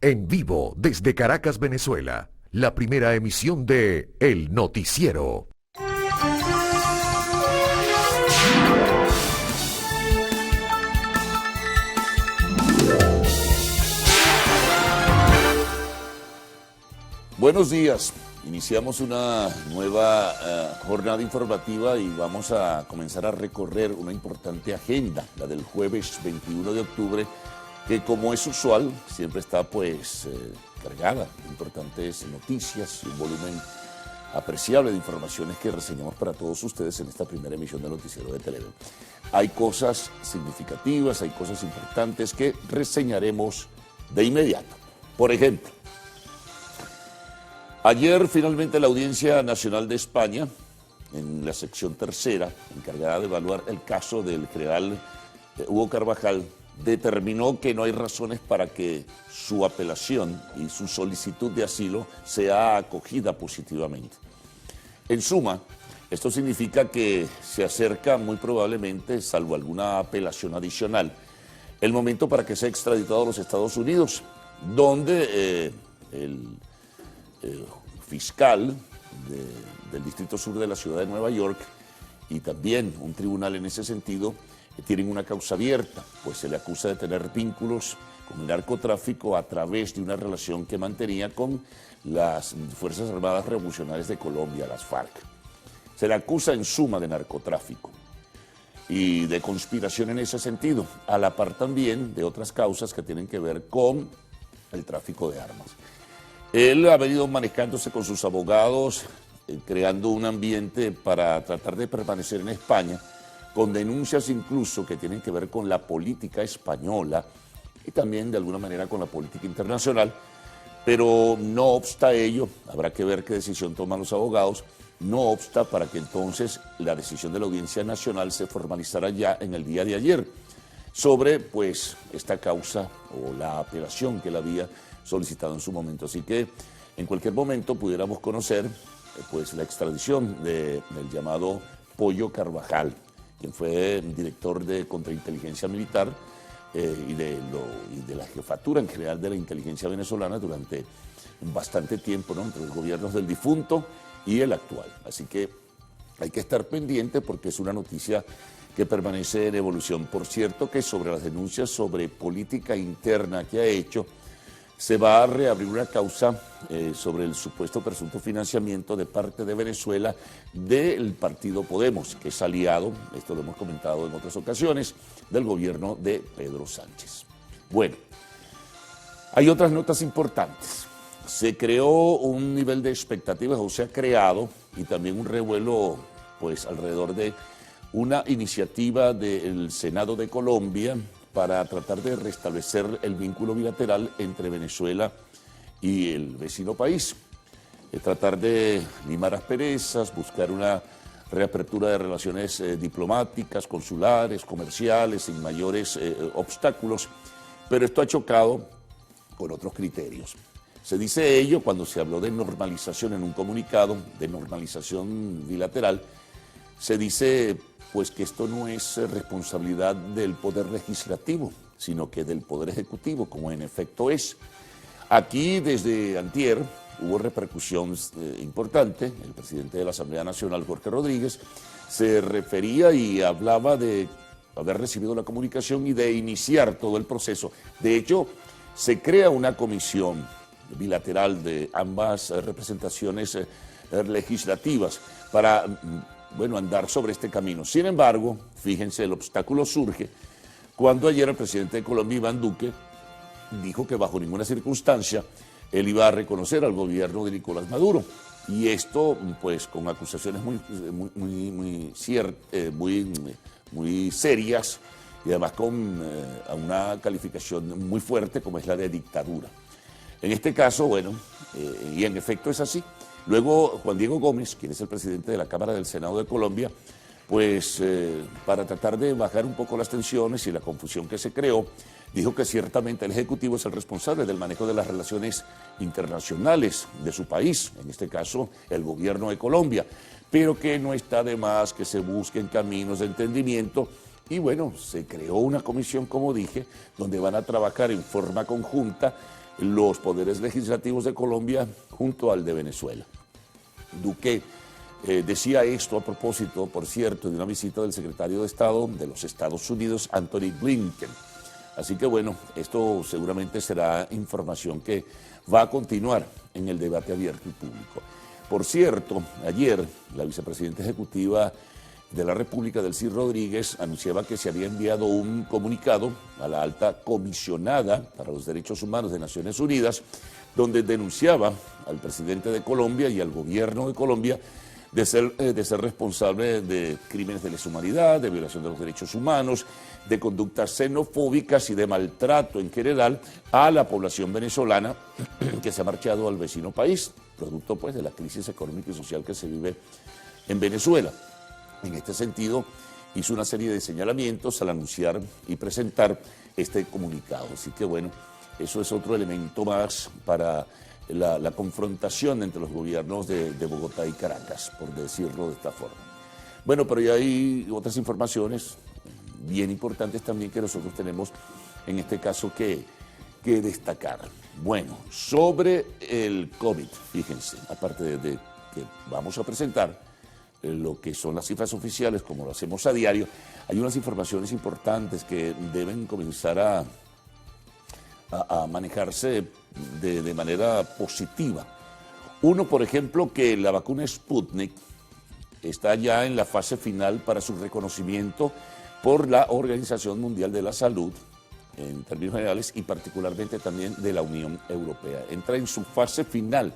En vivo desde Caracas, Venezuela, la primera emisión de El Noticiero. Buenos días, iniciamos una nueva jornada informativa y vamos a comenzar a recorrer una importante agenda, la del jueves 21 de octubre, que como es usual siempre está cargada de importantes noticias y un volumen apreciable de informaciones que reseñamos para todos ustedes en esta primera emisión del Noticiero de Televen. Hay cosas significativas, hay cosas importantes que reseñaremos de inmediato. Por ejemplo, ayer finalmente la Audiencia Nacional de España, en la sección tercera, encargada de evaluar el caso del general Hugo Carvajal, determinó que no hay razones para que su apelación y su solicitud de asilo sea acogida positivamente. En suma, esto significa que se acerca muy probablemente, salvo alguna apelación adicional, el momento para que sea extraditado a los Estados Unidos, donde el fiscal del Distrito Sur de la ciudad de Nueva York y también un tribunal en ese sentido tienen una causa abierta, pues se le acusa de tener vínculos con el narcotráfico a través de una relación que mantenía con las Fuerzas Armadas Revolucionarias de Colombia, las FARC. Se le acusa en suma de narcotráfico y de conspiración en ese sentido, a la par también de otras causas que tienen que ver con el tráfico de armas. Él ha venido manejándose con sus abogados, creando un ambiente para tratar de permanecer en España, con denuncias incluso que tienen que ver con la política española y también de alguna manera con la política internacional, pero no obsta ello, habrá que ver qué decisión toman los abogados, no obsta para que entonces la decisión de la Audiencia Nacional se formalizara ya en el día de ayer sobre esta causa o la apelación que él había solicitado en su momento. Así que en cualquier momento pudiéramos conocer la extradición del llamado Pollo Carvajal, quien fue director de contrainteligencia militar y de la jefatura en general de la inteligencia venezolana durante bastante tiempo, ¿no?, entre los gobiernos del difunto y el actual. Así que hay que estar pendiente porque es una noticia que permanece en evolución. Por cierto que sobre las denuncias sobre política interna que ha hecho, se va a reabrir una causa sobre el supuesto presunto financiamiento de parte de Venezuela del partido Podemos, que es aliado, esto lo hemos comentado en otras ocasiones, del gobierno de Pedro Sánchez. Bueno, hay otras notas importantes. Se creó un nivel de expectativas, o se ha creado, y también un revuelo alrededor de una iniciativa del Senado de Colombia para tratar de restablecer el vínculo bilateral entre Venezuela y el vecino país. Tratar de limar asperezas, buscar una reapertura de relaciones diplomáticas, consulares, comerciales, sin mayores obstáculos, pero esto ha chocado con otros criterios. Se dice ello cuando se habló de normalización en un comunicado, de normalización bilateral, se dice que esto no es responsabilidad del Poder Legislativo, sino que del Poder Ejecutivo, como en efecto es. Aquí, desde antier, hubo repercusión importante. El presidente de la Asamblea Nacional, Jorge Rodríguez, se refería y hablaba de haber recibido la comunicación y de iniciar todo el proceso. De hecho, se crea una comisión bilateral de ambas representaciones legislativas para andar sobre este camino. Sin embargo, fíjense, el obstáculo surge cuando ayer el presidente de Colombia, Iván Duque, dijo que bajo ninguna circunstancia él iba a reconocer al gobierno de Nicolás Maduro. Y esto, con acusaciones muy serias y además con una calificación muy fuerte como es la de dictadura. En este caso, y en efecto es así. Luego, Juan Diego Gómez, quien es el presidente de la Cámara del Senado de Colombia, para tratar de bajar un poco las tensiones y la confusión que se creó, dijo que ciertamente el Ejecutivo es el responsable del manejo de las relaciones internacionales de su país, en este caso el gobierno de Colombia, pero que no está de más que se busquen caminos de entendimiento. Y se creó una comisión, como dije, donde van a trabajar en forma conjunta los poderes legislativos de Colombia junto al de Venezuela. Duque decía esto a propósito, por cierto, de una visita del secretario de Estado de los Estados Unidos, Anthony Blinken. Así que bueno, esto seguramente será información que va a continuar en el debate abierto y público. Por cierto, ayer la vicepresidenta ejecutiva de la República, Delcy Rodríguez, anunciaba que se había enviado un comunicado a la alta comisionada para los derechos humanos de Naciones Unidas, donde denunciaba al presidente de Colombia y al gobierno de Colombia de ser responsable de crímenes de lesa humanidad, de violación de los derechos humanos, de conductas xenofóbicas y de maltrato en general a la población venezolana que se ha marchado al vecino país, producto pues de la crisis económica y social que se vive en Venezuela. En este sentido, hizo una serie de señalamientos al anunciar y presentar este comunicado. Así que bueno, eso es otro elemento más para la confrontación entre los gobiernos de Bogotá y Caracas, por decirlo de esta forma. Bueno, pero ya hay otras informaciones bien importantes también que nosotros tenemos en este caso que destacar. Bueno, sobre el COVID, fíjense, aparte de que vamos a presentar lo que son las cifras oficiales, como lo hacemos a diario, hay unas informaciones importantes que deben comenzar a manejarse de manera positiva. Uno, por ejemplo, que la vacuna Sputnik está ya en la fase final para su reconocimiento por la Organización Mundial de la Salud, en términos generales, y particularmente también de la Unión Europea. Entra en su fase final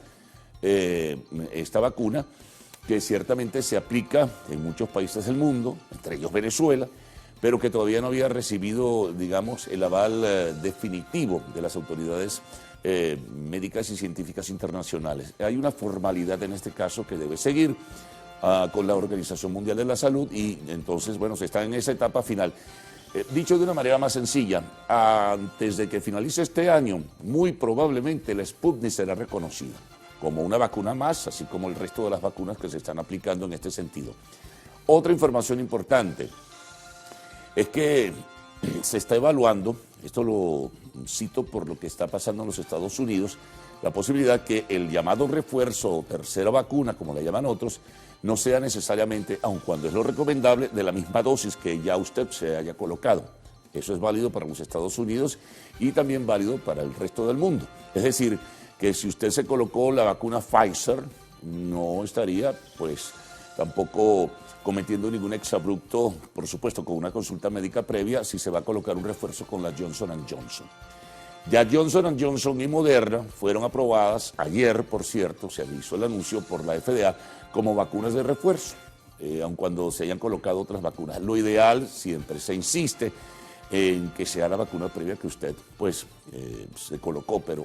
esta vacuna, que ciertamente se aplica en muchos países del mundo, entre ellos Venezuela, pero que todavía no había recibido, digamos, el aval definitivo de las autoridades médicas y científicas internacionales. Hay una formalidad en este caso que debe seguir con la Organización Mundial de la Salud y entonces, bueno, se está en esa etapa final. Dicho de una manera más sencilla, antes de que finalice este año, muy probablemente la Sputnik será reconocida como una vacuna más, así como el resto de las vacunas que se están aplicando en este sentido. Otra información importante es que se está evaluando, esto lo cito por lo que está pasando en los Estados Unidos, la posibilidad que el llamado refuerzo o tercera vacuna, como le llaman otros, no sea necesariamente, aun cuando es lo recomendable, de la misma dosis que ya usted se haya colocado. Eso es válido para los Estados Unidos y también válido para el resto del mundo. Es decir, que si usted se colocó la vacuna Pfizer, no estaría, pues, tampoco cometiendo ningún exabrupto, por supuesto, con una consulta médica previa, si se va a colocar un refuerzo con la Johnson & Johnson. Ya Johnson & Johnson y Moderna fueron aprobadas ayer, por cierto, se hizo el anuncio por la FDA, como vacunas de refuerzo, aun cuando se hayan colocado otras vacunas. Lo ideal, siempre se insiste en que sea la vacuna previa que usted, pues, se colocó, pero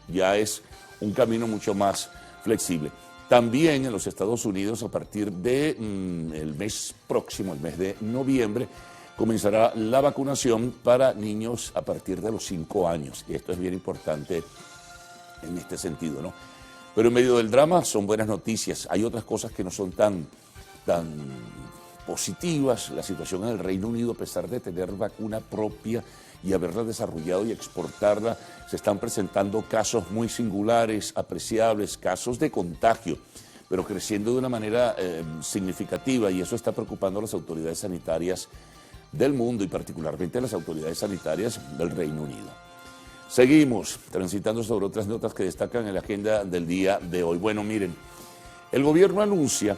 ya es un camino mucho más flexible. También en los Estados Unidos, a partir del mes próximo, el mes de noviembre, comenzará la vacunación para niños a partir de los 5 años. Y esto es bien importante en este sentido, ¿no? Pero en medio del drama son buenas noticias. Hay otras cosas que no son tan positivas. La situación en el Reino Unido, a pesar de tener vacuna propia y haberla desarrollado y exportarla, se están presentando casos muy singulares, apreciables, casos de contagio, pero creciendo de una manera significativa, y eso está preocupando a las autoridades sanitarias del mundo y particularmente a las autoridades sanitarias del Reino Unido. Seguimos transitando sobre otras notas que destacan en la agenda del día de hoy. Bueno, miren, el gobierno anuncia,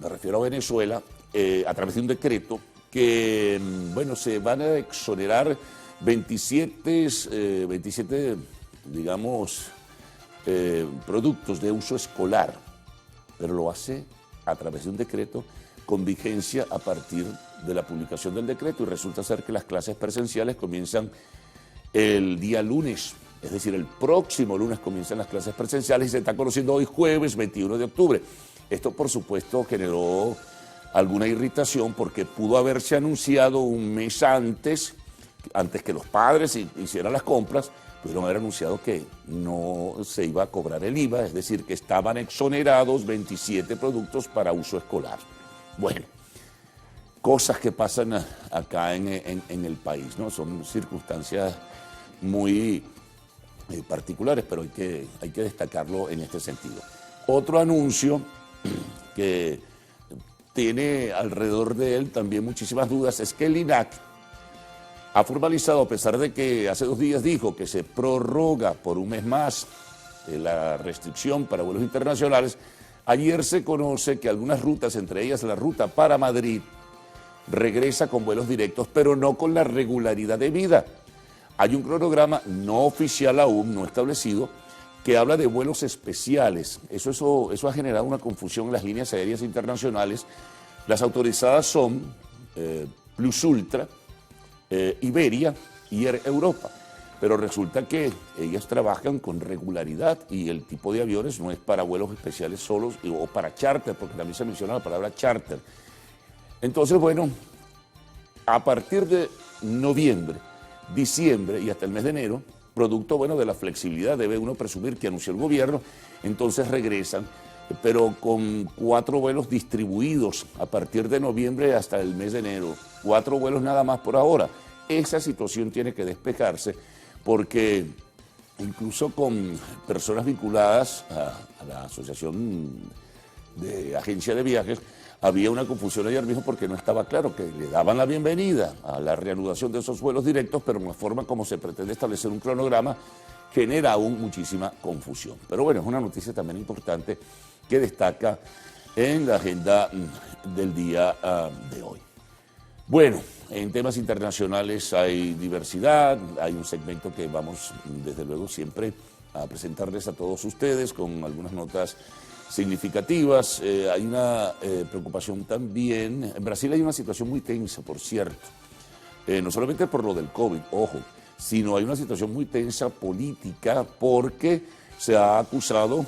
me refiero a Venezuela, a través de un decreto, que, bueno, se van a exonerar 27 digamos, productos de uso escolar, pero lo hace a través de un decreto con vigencia a partir de la publicación del decreto, y resulta ser que las clases presenciales comienzan el día lunes, es decir, el próximo lunes comienzan las clases presenciales y se está conociendo hoy jueves 21 de octubre. Esto, por supuesto, generó alguna irritación porque pudo haberse anunciado un mes antes que los padres hicieran las compras, pudieron haber anunciado que no se iba a cobrar el IVA, es decir, que estaban exonerados 27 productos para uso escolar. Bueno, cosas que pasan acá en el país, ¿no? Son circunstancias muy particulares, pero hay que destacarlo en este sentido. Otro anuncio que tiene alrededor de él también muchísimas dudas es que el INAC ha formalizado, a pesar de que hace 2 días dijo que se prorroga por un mes más la restricción para vuelos internacionales, ayer se conoce que algunas rutas, entre ellas la ruta para Madrid, regresa con vuelos directos, pero no con la regularidad debida. Hay un cronograma no oficial aún, no establecido, que habla de vuelos especiales. Eso ha generado una confusión en las líneas aéreas internacionales. Las autorizadas son Plus Ultra, Iberia y Air Europa. Pero resulta que ellas trabajan con regularidad y el tipo de aviones no es para vuelos especiales solos o para charter, porque también se menciona la palabra charter. Entonces, bueno, a partir de noviembre, diciembre y hasta el mes de enero, producto, bueno, de la flexibilidad, debe uno presumir que anunció el gobierno, entonces regresan, pero con 4 vuelos distribuidos a partir de noviembre hasta el mes de enero, 4 vuelos nada más por ahora. Esa situación tiene que despejarse porque incluso con personas vinculadas a la Asociación de Agencia de Viajes, había una confusión ayer mismo porque no estaba claro que le daban la bienvenida a la reanudación de esos vuelos directos, pero la forma como se pretende establecer un cronograma genera aún muchísima confusión. Pero bueno, es una noticia también importante que destaca en la agenda del día de hoy. Bueno, en temas internacionales hay diversidad, hay un segmento que vamos desde luego siempre a presentarles a todos ustedes con algunas notas significativas. Hay una preocupación también. En Brasil hay una situación muy tensa, por cierto, no solamente por lo del COVID, ojo, sino hay una situación muy tensa política porque se ha acusado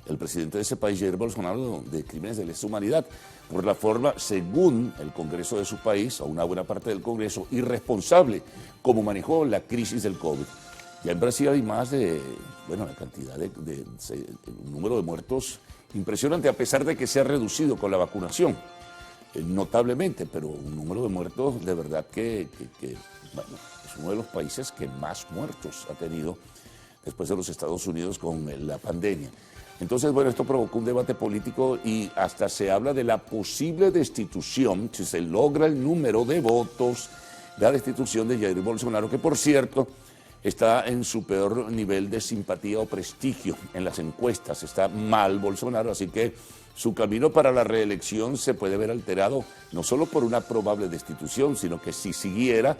al presidente de ese país, Jair Bolsonaro, de crímenes de lesa humanidad por la forma, según el Congreso de su país, o una buena parte del Congreso, irresponsable como manejó la crisis del COVID. Ya en Brasil hay más de, bueno, la cantidad un número de muertos impresionante, a pesar de que se ha reducido con la vacunación, notablemente, pero un número de muertos de verdad que bueno, es uno de los países que más muertos ha tenido después de los Estados Unidos con la pandemia. Entonces, bueno, esto provocó un debate político y hasta se habla de la posible destitución, si se logra el número de votos, la destitución de Jair Bolsonaro, que por cierto está en su peor nivel de simpatía o prestigio en las encuestas. Está mal Bolsonaro, así que su camino para la reelección se puede ver alterado no solo por una probable destitución, sino que si siguiera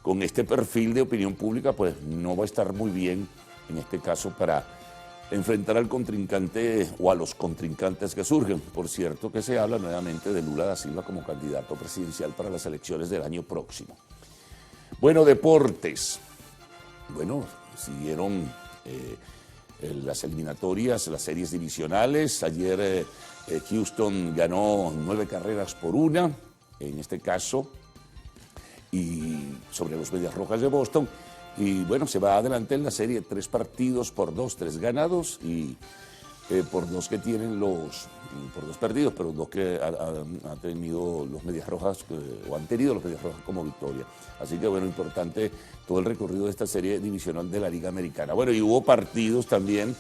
con este perfil de opinión pública, pues no va a estar muy bien en este caso para enfrentar al contrincante o a los contrincantes que surgen. Por cierto que se habla nuevamente de Lula da Silva como candidato presidencial para las elecciones del año próximo. Bueno, deportes. Bueno, siguieron las eliminatorias, las series divisionales. Ayer Houston ganó 9 carreras por 1, en este caso, y sobre los Medias Rojas de Boston. Y bueno, se va adelante en la serie, 3 partidos por 2, 3 ganados y por 2 que tienen por 2 perdidos, pero 2 que han tenido los Medias Rojas, o han tenido los Medias Rojas como victoria. Así que bueno, importante todo el recorrido de esta serie divisional de la Liga Americana. Bueno, y hubo partidos también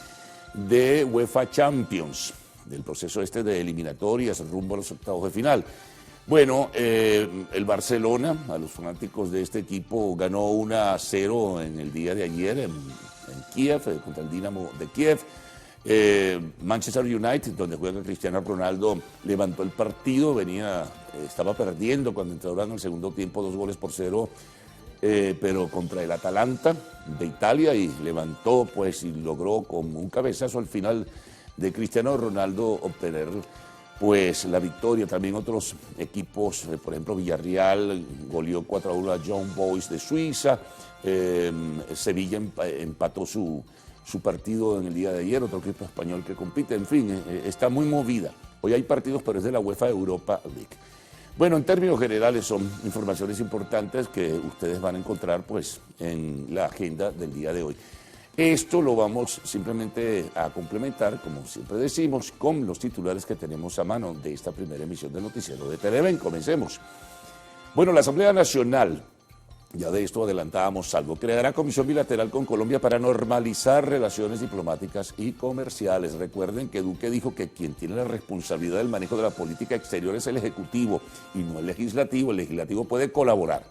de UEFA Champions, del proceso de eliminatorias rumbo a los octavos de final. Bueno, el Barcelona, a los fanáticos de este equipo, ganó 1-0 en el día de ayer en Kiev, contra el Dinamo de Kiev. Manchester United, donde juega Cristiano Ronaldo, levantó el partido, estaba perdiendo cuando entraron en el segundo tiempo 2-0, pero contra el Atalanta de Italia, y levantó pues y logró con un cabezazo al final de Cristiano Ronaldo obtener pues la victoria. También otros equipos, por ejemplo Villarreal goleó 4-1 a Young Boys de Suiza, Sevilla empató su partido en el día de ayer, otro equipo español que compite, en fin, está muy movida. Hoy hay partidos, pero es de la UEFA Europa League. Bueno, en términos generales son informaciones importantes que ustedes van a encontrar pues en la agenda del día de hoy. Esto lo vamos simplemente a complementar, como siempre decimos, con los titulares que tenemos a mano de esta primera emisión del noticiero de Televen. Comencemos. Bueno, la Asamblea Nacional Ya de esto adelantábamos algo. Creará comisión bilateral con Colombia para normalizar relaciones diplomáticas y comerciales. Recuerden que Duque dijo que quien tiene la responsabilidad del manejo de la política exterior es el Ejecutivo y no el Legislativo. El Legislativo puede colaborar.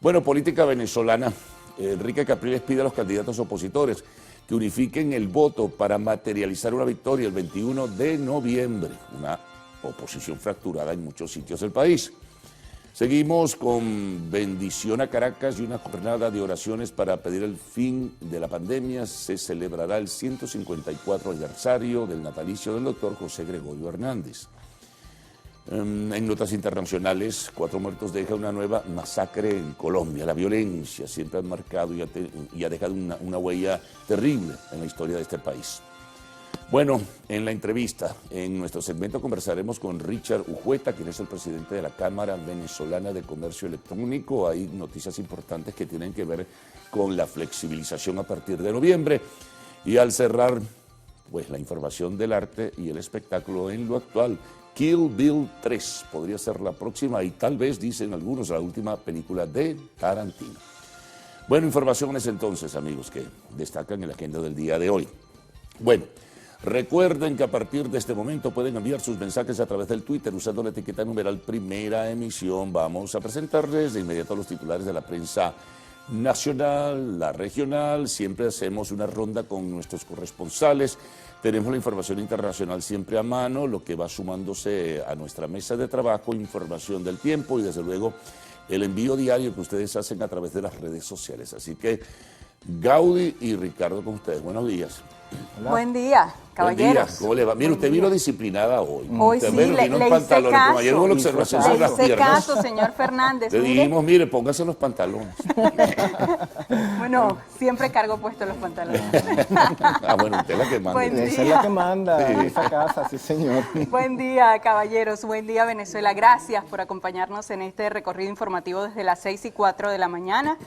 Bueno, política venezolana. Enrique Capriles pide a los candidatos opositores que unifiquen el voto para materializar una victoria el 21 de noviembre. Una oposición fracturada en muchos sitios del país. Seguimos con bendición a Caracas y una jornada de oraciones para pedir el fin de la pandemia. Se celebrará el 154 aniversario del natalicio del doctor José Gregorio Hernández. En notas internacionales, 4 muertos deja una nueva masacre en Colombia. La violencia siempre ha marcado y ha dejado una huella terrible en la historia de este país. Bueno, en la entrevista, en nuestro segmento conversaremos con Richard Ujueta, quien es el presidente de la Cámara Venezolana de Comercio Electrónico. Hay noticias importantes que tienen que ver con la flexibilización a partir de noviembre. Y al cerrar, pues la información del arte y el espectáculo en lo actual. Kill Bill 3 podría ser la próxima y tal vez, dicen algunos, la última película de Tarantino. Bueno, informaciones entonces, amigos, que destacan en la agenda del día de hoy. Bueno, recuerden que a partir de este momento pueden enviar sus mensajes a través del Twitter usando la etiqueta numeral Primera Emisión. Vamos a presentarles de inmediato a los titulares de la prensa nacional, la regional. Siempre hacemos una ronda con nuestros corresponsales. Tenemos la información internacional siempre a mano, lo que va sumándose a nuestra mesa de trabajo, información del tiempo y desde luego el envío diario que ustedes hacen a través de las redes sociales. Así que Gaudí y Ricardo con ustedes. Buenos días. Hola. Buen día, caballeros. Buen día, ¿cómo le va? Mire, usted vino disciplinada hoy. Hoy usted sí, vino le en hice pantalones, caso. como ayer hubo la observación sobre las Le hice piernas. caso, señor Fernández. Le dijimos, mire, póngase los pantalones. Bueno, siempre cargo puestos los pantalones. Bueno, usted es la que manda. Buen día. Esa es la que manda en esa casa, sí señor. Buen día, caballeros. Buen día, Venezuela. Gracias por acompañarnos en este recorrido informativo desde las 6:04 de la mañana.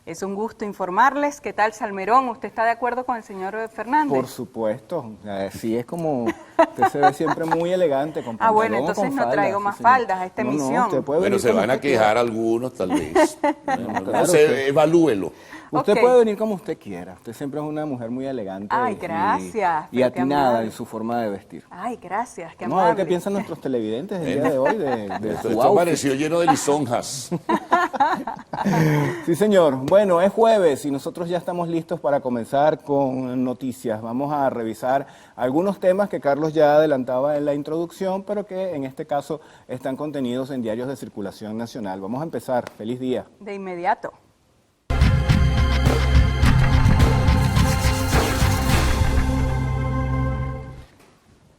Es un gusto informarles. ¿Qué tal, Salmerón? ¿Usted está de acuerdo con el señor Fernández? Por supuesto, así es como usted se ve siempre muy elegante con pantalón. Bueno, entonces no falda, traigo más faldas a esta emisión. usted puede Pero venir se como van a usted quejar quiera. algunos, tal vez. claro, Evalúelo. Usted Ok. puede venir como usted quiera. Usted siempre es una mujer muy elegante. Ay, gracias, Y pero qué atinada amable. en su forma de vestir. Ay, gracias, qué Vamos a ver amable. qué piensan nuestros televidentes el día de hoy de Esto su outfit. pareció lleno de lisonjas. Sí, señor. Bueno, es jueves y nosotros ya estamos listos para comenzar con noticias. Vamos a revisar algunos temas que Carlos ya adelantaba en la introducción, pero que en este caso están contenidos en diarios de circulación nacional. Vamos a empezar. Feliz día. De inmediato.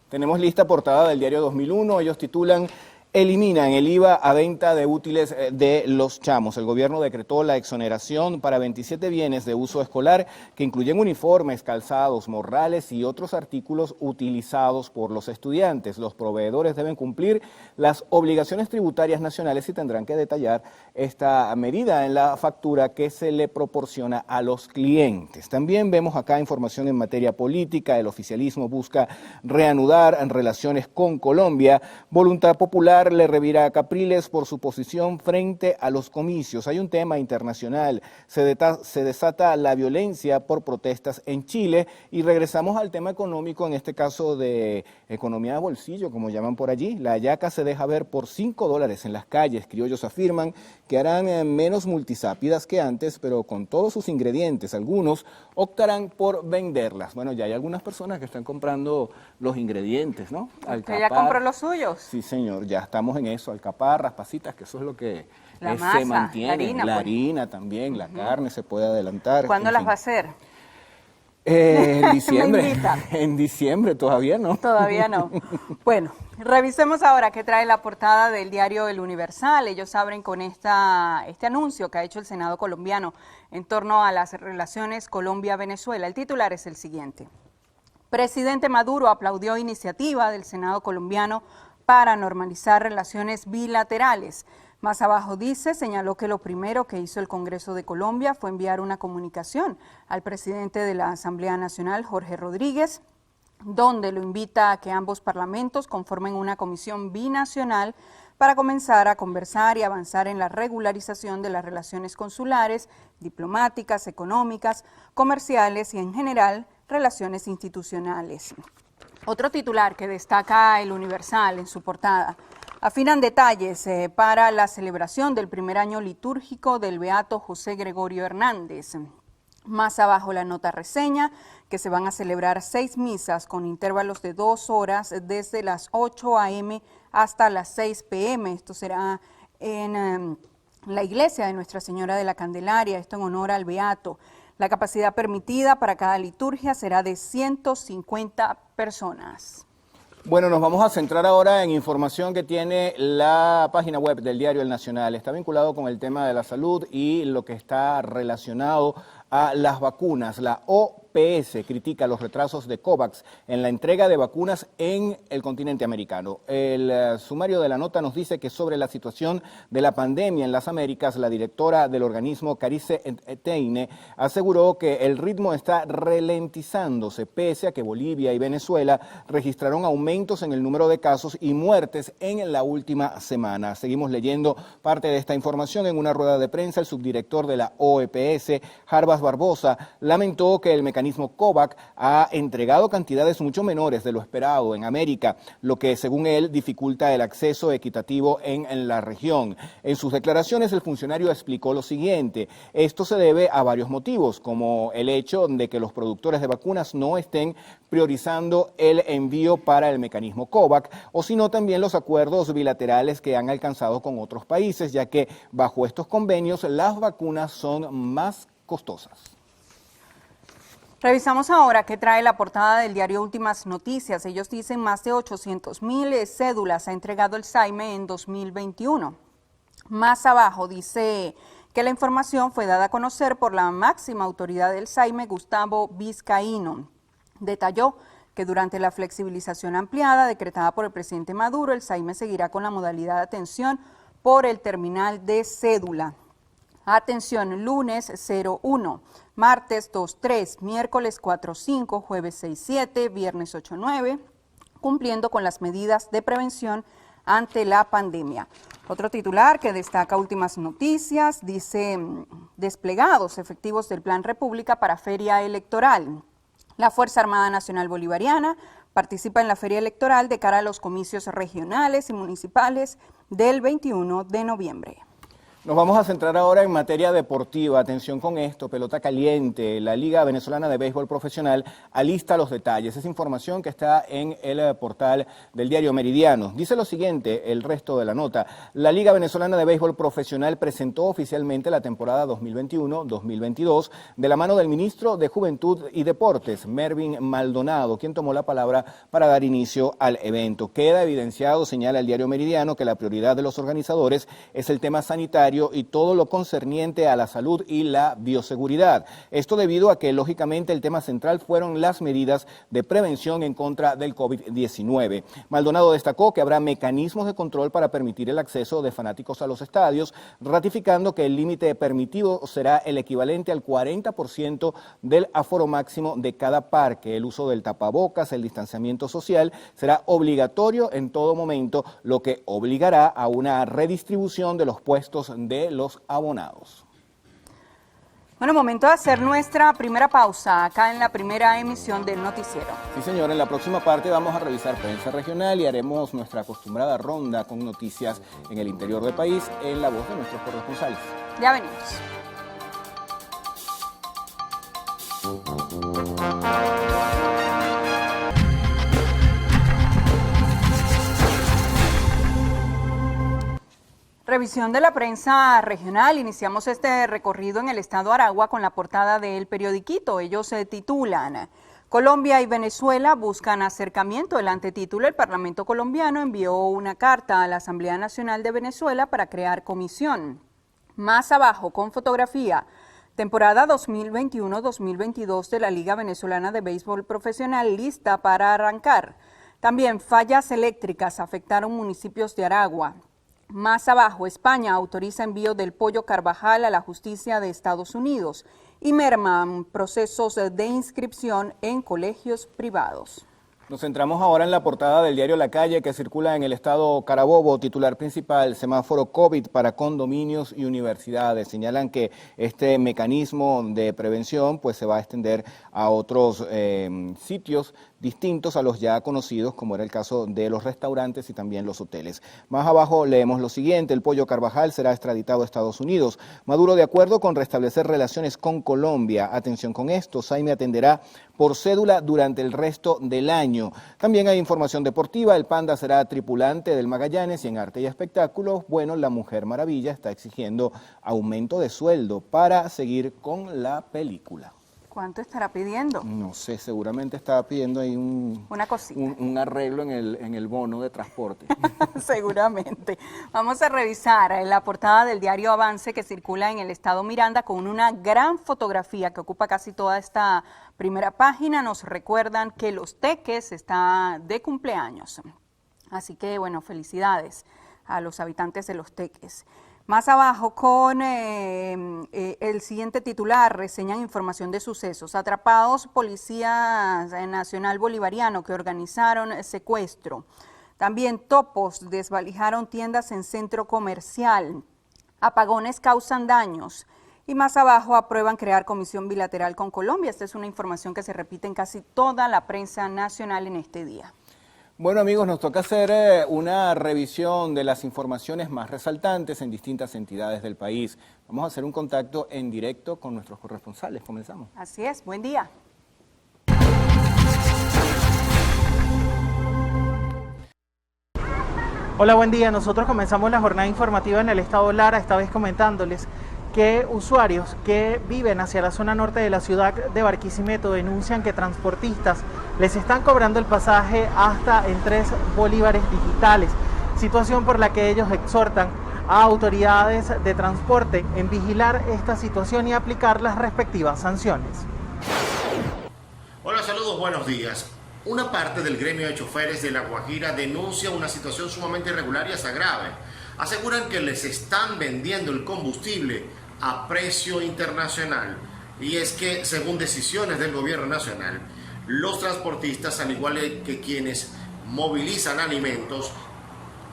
Tenemos lista portada del diario 2001. Ellos titulan: eliminan el IVA a venta de útiles de los chamos. El gobierno decretó la exoneración para 27 bienes de uso escolar que incluyen uniformes, calzados, morrales y otros artículos utilizados por los estudiantes. Los proveedores deben cumplir las obligaciones tributarias nacionales y tendrán que detallar esta medida en la factura que se le proporciona a los clientes. También vemos acá información en materia política. El oficialismo busca reanudar relaciones con Colombia. Voluntad Popular le revira a Capriles por su posición frente a los comicios. Hay un tema internacional. Se desata la violencia por protestas en Chile y regresamos al tema económico, en este caso de economía de bolsillo, como llaman por allí. La hallaca se deja ver por $5 en las calles. Criollos afirman que harán menos multisápidas que antes, pero con todos sus ingredientes. Algunos optarán por venderlas. Bueno, ya hay algunas personas que están comprando los ingredientes, ¿no? ¿Usted ya compró los suyos? Sí, señor, ya estamos en eso, alcaparras, pasitas, que eso es lo que La se masa, mantiene. la harina, La pues. harina también, la carne se puede adelantar. ¿Cuándo en las fin. va a hacer? En diciembre. Me invita. En diciembre, todavía no. Todavía no. Bueno, revisemos ahora qué trae la portada del diario El Universal. Ellos abren con este anuncio que ha hecho el Senado colombiano en torno a las relaciones Colombia-Venezuela. El titular es el siguiente: Presidente Maduro aplaudió iniciativa del Senado colombiano para normalizar relaciones bilaterales. Más abajo dice, señaló que lo primero que hizo el Congreso de Colombia fue enviar una comunicación al presidente de la Asamblea Nacional, Jorge Rodríguez, donde lo invita a que ambos parlamentos conformen una comisión binacional para comenzar a conversar y avanzar en la regularización de las relaciones consulares, diplomáticas, económicas, comerciales y en general relaciones institucionales. Otro titular que destaca el Universal en su portada: afinan detalles para la celebración del primer año litúrgico del beato José Gregorio Hernández. Más abajo la nota reseña que se van a celebrar 6 misas con intervalos de 2 horas desde las 8 a.m. hasta las 6 p.m. Esto será en la iglesia de Nuestra Señora de la Candelaria, esto en honor al beato. La capacidad permitida para cada liturgia será de 150 personas. Bueno, nos vamos a centrar ahora en información que tiene la página web del diario El Nacional. Está vinculado con el tema de la salud y lo que está relacionado a las vacunas. La OPS critica los retrasos de COVAX en la entrega de vacunas en el continente americano. El sumario de la nota nos dice que sobre la situación de la pandemia en las Américas, la directora del organismo, Carice Eteine, aseguró que el ritmo está ralentizándose pese a que Bolivia y Venezuela registraron aumentos en el número de casos y muertes en la última semana. Seguimos leyendo parte de esta información. En una rueda de prensa, el subdirector de la OPS, Jarbas Barbosa, lamentó que el mecanismo COVAX ha entregado cantidades mucho menores de lo esperado en América, lo que según él dificulta el acceso equitativo en la región. En sus declaraciones el funcionario explicó lo siguiente: esto se debe a varios motivos, como el hecho de que los productores de vacunas no estén priorizando el envío para el mecanismo COVAX, o sino también los acuerdos bilaterales que han alcanzado con otros países, ya que bajo estos convenios las vacunas son más costosas. Revisamos ahora qué trae la portada del diario Últimas Noticias. Ellos dicen más de 800.000 cédulas ha entregado el SAIME en 2021. Más abajo dice que la información fue dada a conocer por la máxima autoridad del SAIME, Gustavo Vizcaíno. Detalló que durante la flexibilización ampliada decretada por el presidente Maduro, el SAIME seguirá con la modalidad de atención por el terminal de cédula. Atención, lunes 01, martes 23, miércoles 45, jueves 67, viernes 89, cumpliendo con las medidas de prevención ante la pandemia. Otro titular que destaca Últimas Noticias dice: desplegados efectivos del Plan República para feria electoral. La Fuerza Armada Nacional Bolivariana participa en la feria electoral de cara a los comicios regionales y municipales del 21 de noviembre. Nos vamos a centrar ahora en materia deportiva. Atención con esto, pelota caliente. La Liga Venezolana de Béisbol Profesional alista los detalles. Es información que está en el portal del diario Meridiano. Dice lo siguiente, el resto de la nota: la Liga Venezolana de Béisbol Profesional presentó oficialmente la temporada 2021-2022 de la mano del ministro de Juventud y Deportes, Mervin Maldonado, quien tomó la palabra para dar inicio al evento. Queda evidenciado, señala el diario Meridiano, que la prioridad de los organizadores es el tema sanitario y todo lo concerniente a la salud y la bioseguridad. Esto debido a que, lógicamente, el tema central fueron las medidas de prevención en contra del COVID-19. Maldonado destacó que habrá mecanismos de control para permitir el acceso de fanáticos a los estadios, ratificando que el límite permitido será el equivalente al 40% del aforo máximo de cada parque. El uso del tapabocas, el distanciamiento social, será obligatorio en todo momento, lo que obligará a una redistribución de los puestos de los abonados. Bueno, momento de hacer nuestra primera pausa acá en la primera emisión del noticiero. Sí, señor, en la próxima parte vamos a revisar prensa regional y haremos nuestra acostumbrada ronda con noticias en el interior del país en la voz de nuestros corresponsales. Ya venimos. Revisión de la prensa regional. Iniciamos este recorrido en el estado Aragua con la portada del periodiquito. Ellos se titulan: Colombia y Venezuela buscan acercamiento. El antetítulo: el Parlamento colombiano envió una carta a la Asamblea Nacional de Venezuela para crear comisión. Más abajo, con fotografía: temporada 2021-2022 de la Liga Venezolana de Béisbol Profesional lista para arrancar. También fallas eléctricas afectaron municipios de Aragua. Más abajo, España autoriza envío del pollo Carvajal a la justicia de Estados Unidos y merman procesos de inscripción en colegios privados. Nos centramos ahora en la portada del diario La Calle, que circula en el estado Carabobo. Titular principal: semáforo COVID para condominios y universidades. Señalan que este mecanismo de prevención pues se va a extender a otros sitios distintos a los ya conocidos, como era el caso de los restaurantes y también los hoteles. Más abajo leemos lo siguiente: el Pollo Carvajal será extraditado a Estados Unidos. Maduro de acuerdo con restablecer relaciones con Colombia. Atención con esto: Saime atenderá por cédula durante el resto del año. También hay información deportiva: el Panda será tripulante del Magallanes. Y en arte y espectáculos, bueno, la Mujer Maravilla está exigiendo aumento de sueldo para seguir con la película. ¿Cuánto estará pidiendo? No sé, seguramente estaba pidiendo ahí una cosita, un arreglo en el bono de transporte. Seguramente. Vamos a revisar la portada del diario Avance, que circula en el estado Miranda, con una gran fotografía que ocupa casi toda esta primera página. Nos recuerdan que Los Teques está de cumpleaños. Así que, bueno, felicidades a los habitantes de Los Teques. Más abajo, con el siguiente titular, reseñan información de sucesos. Atrapados policías nacional bolivariano que organizaron secuestro. También topos desvalijaron tiendas en centro comercial. Apagones causan daños. Y más abajo, aprueban crear comisión bilateral con Colombia. Esta es una información que se repite en casi toda la prensa nacional en este día. Bueno, amigos, nos toca hacer una revisión de las informaciones más resaltantes en distintas entidades del país. Vamos a hacer un contacto en directo con nuestros corresponsales. Comenzamos. Así es, buen día. Hola, buen día. Nosotros comenzamos la jornada informativa en el estado Lara, esta vez comentándoles que usuarios que viven hacia la zona norte de la ciudad de Barquisimeto denuncian que transportistas les están cobrando el pasaje hasta en 3 bolívares digitales, situación por la que ellos exhortan a autoridades de transporte en vigilar esta situación y aplicar las respectivas sanciones. Hola, saludos, buenos días. Una parte del gremio de choferes de La Guajira denuncia una situación sumamente irregular y hasta grave. Aseguran que les están vendiendo el combustible a precio internacional. Y es que, según decisiones del gobierno nacional, los transportistas, al igual que quienes movilizan alimentos,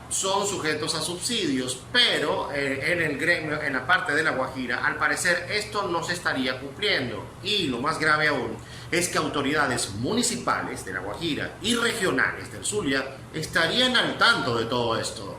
son sujetos a subsidios, pero en el gremio, en la parte de La Guajira, al parecer esto no se estaría cumpliendo. Y lo más grave aún es que autoridades municipales de La Guajira y regionales del Zulia estarían al tanto de todo esto.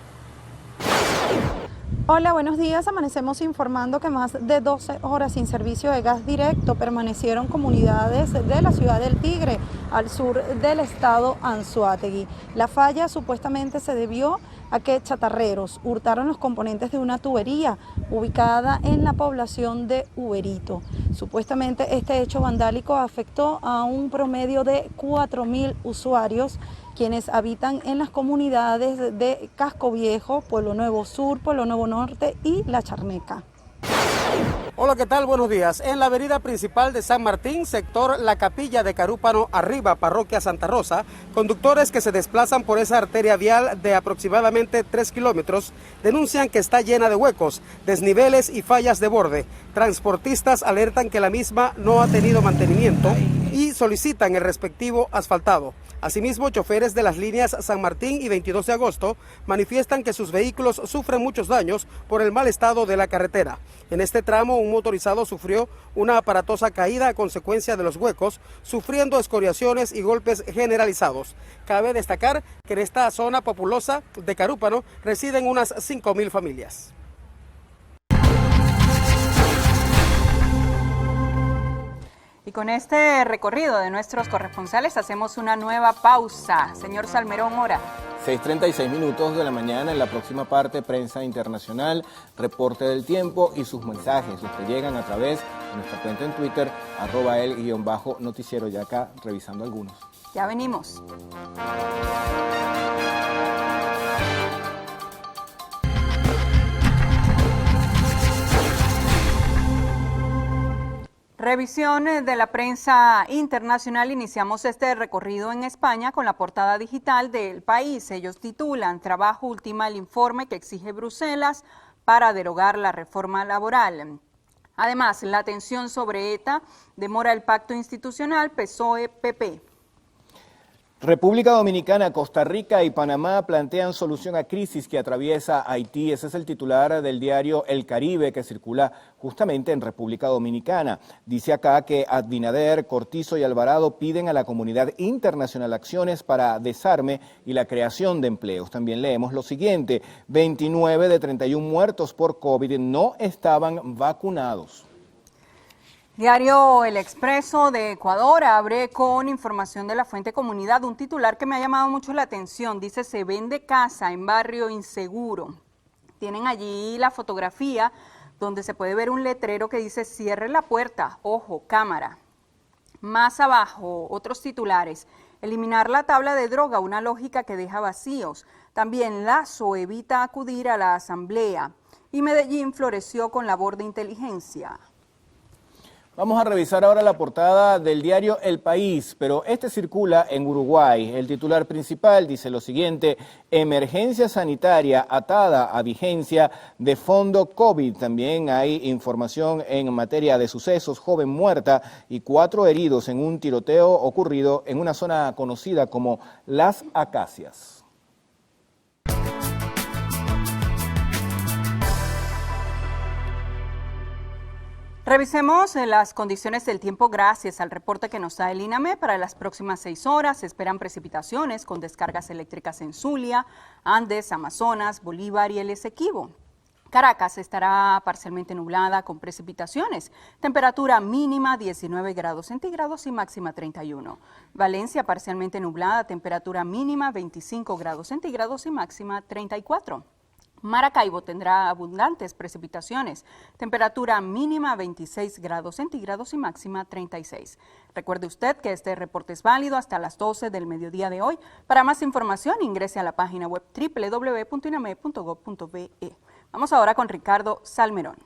Hola, buenos días. Amanecemos informando que más de 12 horas sin servicio de gas directo permanecieron comunidades de la ciudad del Tigre, al sur del estado Anzoátegui. La falla supuestamente se debió a que chatarreros hurtaron los componentes de una tubería ubicada en la población de Uberito. Supuestamente este hecho vandálico afectó a un promedio de 4.000 usuarios, quienes habitan en las comunidades de Casco Viejo, Pueblo Nuevo Sur, Pueblo Nuevo Norte y La Charneca. Hola, ¿qué tal? Buenos días. En la avenida principal de San Martín, sector La Capilla de Carúpano arriba, parroquia Santa Rosa, conductores que se desplazan por esa arteria vial de aproximadamente 3 kilómetros denuncian que está llena de huecos, desniveles y fallas de borde. Transportistas alertan que la misma no ha tenido mantenimiento y solicitan el respectivo asfaltado. Asimismo, choferes de las líneas San Martín y 22 de agosto manifiestan que sus vehículos sufren muchos daños por el mal estado de la carretera. En este tramo, un motorizado sufrió una aparatosa caída a consecuencia de los huecos, sufriendo escoriaciones y golpes generalizados. Cabe destacar que en esta zona populosa de Carúpano residen unas 5.000 familias. Y con este recorrido de nuestros corresponsales hacemos una nueva pausa. Señor Salmerón, hora. 6:36 minutos de la mañana. En la próxima parte, prensa internacional, reporte del tiempo y sus mensajes, los que llegan a través de nuestra cuenta en Twitter, @el_noticiero, ya acá revisando algunos. Ya venimos. Revisión de la prensa internacional. Iniciamos este recorrido en España con la portada digital del País. Ellos titulan: Trabajo ultima el informe que exige Bruselas para derogar la reforma laboral. Además, la tensión sobre ETA demora el pacto institucional PSOE-PP. República Dominicana, Costa Rica y Panamá plantean solución a crisis que atraviesa Haití. Ese es el titular del diario El Caribe, que circula justamente en República Dominicana. Dice acá que Abinader, Cortizo y Alvarado piden a la comunidad internacional acciones para desarme y la creación de empleos. También leemos lo siguiente: 29 de 31 muertos por COVID no estaban vacunados. Diario El Expreso de Ecuador abre con información de la fuente comunidad, un titular que me ha llamado mucho la atención. Dice: se vende casa en barrio inseguro. Tienen allí la fotografía donde se puede ver un letrero que dice: cierre la puerta, ojo, cámara. Más abajo, otros titulares: eliminar la tabla de droga, una lógica que deja vacíos. También Lazo evita acudir a la asamblea. Y Medellín floreció con labor de inteligencia. Vamos a revisar ahora la portada del diario El País, pero este circula en Uruguay. El titular principal dice lo siguiente: emergencia sanitaria atada a vigencia de fondo COVID. También hay información en materia de sucesos: joven muerta y 4 heridos en un tiroteo ocurrido en una zona conocida como Las Acacias. Revisemos las condiciones del tiempo gracias al reporte que nos da el INAME. Para las próximas 6 horas se esperan precipitaciones con descargas eléctricas en Zulia, Andes, Amazonas, Bolívar y el Esequibo. Caracas estará parcialmente nublada con precipitaciones, temperatura mínima 19 grados centígrados y máxima 31. Valencia parcialmente nublada, temperatura mínima 25 grados centígrados y máxima 34. Maracaibo tendrá abundantes precipitaciones, temperatura mínima 26 grados centígrados y máxima 36. Recuerde usted que este reporte es válido hasta las 12 del mediodía de hoy. Para más información ingrese a la página web www.iname.gov.be. Vamos ahora con Ricardo Salmerón.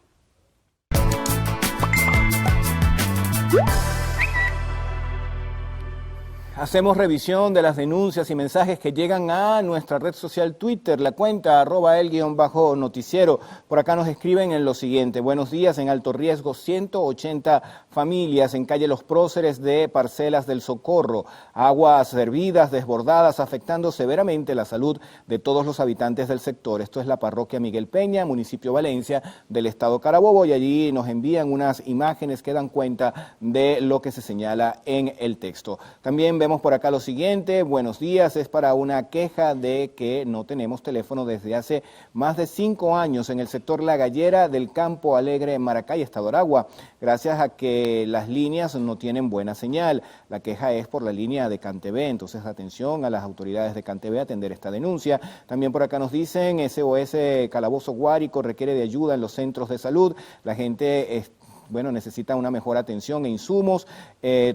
Hacemos revisión de las denuncias y mensajes que llegan a nuestra red social Twitter, la cuenta @el_noticiero. Por acá nos escriben en lo siguiente: buenos días, en alto riesgo 180 familias en calle Los Próceres de Parcelas del Socorro. Aguas hervidas, desbordadas, afectando severamente la salud de todos los habitantes del sector. Esto es la parroquia Miguel Peña, municipio Valencia del estado Carabobo, y allí nos envían unas imágenes que dan cuenta de lo que se señala en el texto. También vemos por acá lo siguiente: buenos días, es para una queja de que no tenemos teléfono desde hace más de 5 años en el sector La Gallera del Campo Alegre, Maracay, estado Aragua, gracias a que las líneas no tienen buena señal. La queja es por la línea de Cantebé, entonces atención a las autoridades de Cantebé a atender esta denuncia. También por acá nos dicen: SOS Calabozo Guárico requiere de ayuda en los centros de salud. La gente necesita una mejor atención e insumos,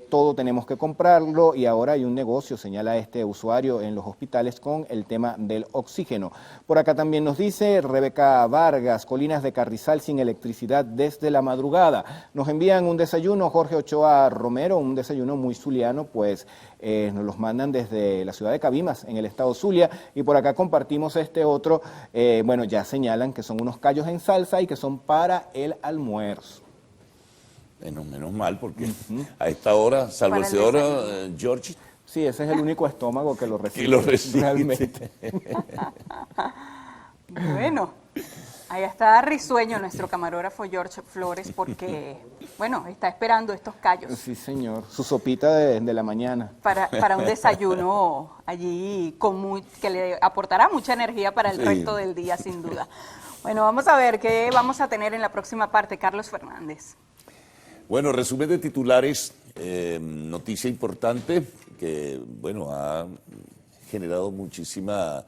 todo tenemos que comprarlo y ahora hay un negocio, señala este usuario, en los hospitales con el tema del oxígeno. Por acá también nos dice Rebeca Vargas: Colinas de Carrizal sin electricidad desde la madrugada. Nos envían un desayuno, Jorge Ochoa Romero, un desayuno muy zuliano, pues nos los mandan desde la ciudad de Cabimas, en el estado Zulia, y por acá compartimos este otro, ya señalan que son unos callos en salsa y que son para el almuerzo. Menos mal, porque a esta hora, salvo el señor George. Sí, ese es el único estómago que lo recibe. Realmente. Bueno, ahí está risueño nuestro camarógrafo George Flores, porque, está esperando estos callos. Sí, señor, su sopita de la mañana. Para un desayuno allí que le aportará mucha energía para el resto del día, sin duda. Bueno, vamos a ver qué vamos a tener en la próxima parte, Carlos Fernández. Bueno, resumen de titulares, noticia importante que, ha generado muchísima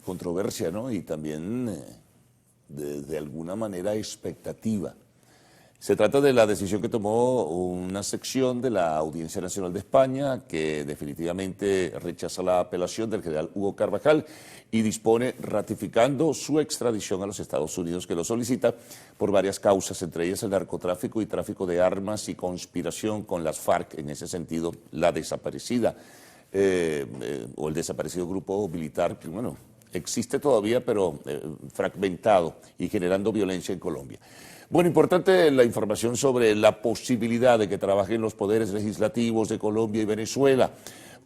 controversia, ¿no? Y también, de alguna manera, expectativa. Se trata de la decisión que tomó una sección de la Audiencia Nacional de España, que definitivamente rechaza la apelación del general Hugo Carvajal y dispone ratificando su extradición a los Estados Unidos, que lo solicita por varias causas, entre ellas el narcotráfico y tráfico de armas y conspiración con las FARC, en ese sentido la desaparecida o el desaparecido grupo militar, que existe todavía, pero fragmentado y generando violencia en Colombia. Bueno, importante la información sobre la posibilidad de que trabajen los poderes legislativos de Colombia y Venezuela.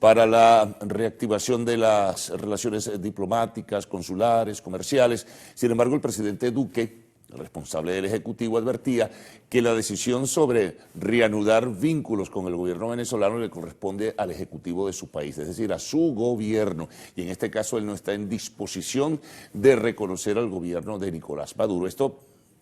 para la reactivación de las relaciones diplomáticas, consulares, comerciales. Sin embargo, el presidente Duque, el responsable del Ejecutivo, advertía que la decisión sobre reanudar vínculos con el gobierno venezolano le corresponde al Ejecutivo de su país, es decir, a su gobierno. Y en este caso él no está en disposición de reconocer al gobierno de Nicolás Maduro. Esto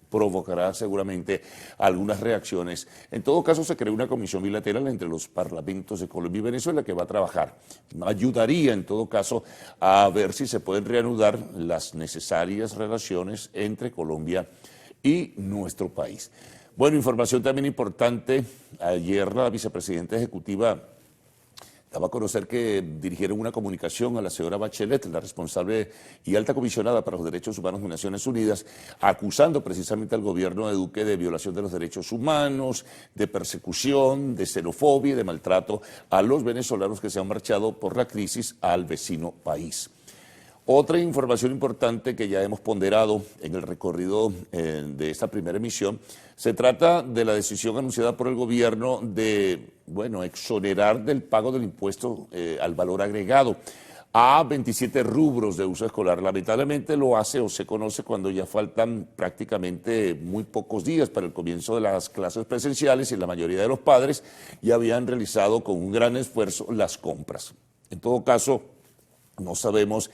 provocará seguramente algunas reacciones. En todo caso, se creó una comisión bilateral entre los parlamentos de Colombia y Venezuela que va a trabajar. Ayudaría, en todo caso, a ver si se pueden reanudar las necesarias relaciones entre Colombia y nuestro país. Bueno, información también importante. Ayer la vicepresidenta ejecutiva daba a conocer que dirigieron una comunicación a la señora Bachelet, la responsable y alta comisionada para los derechos humanos de Naciones Unidas, acusando precisamente al gobierno de Duque de violación de los derechos humanos, de persecución, de xenofobia y de maltrato a los venezolanos que se han marchado por la crisis al vecino país. Otra información importante que ya hemos ponderado en el recorrido de esta primera emisión, se trata de la decisión anunciada por el gobierno de, exonerar del pago del impuesto al valor agregado a 27 rubros de uso escolar. Lamentablemente lo hace o se conoce cuando ya faltan prácticamente muy pocos días para el comienzo de las clases presenciales y la mayoría de los padres ya habían realizado con un gran esfuerzo las compras. En todo caso, no sabemos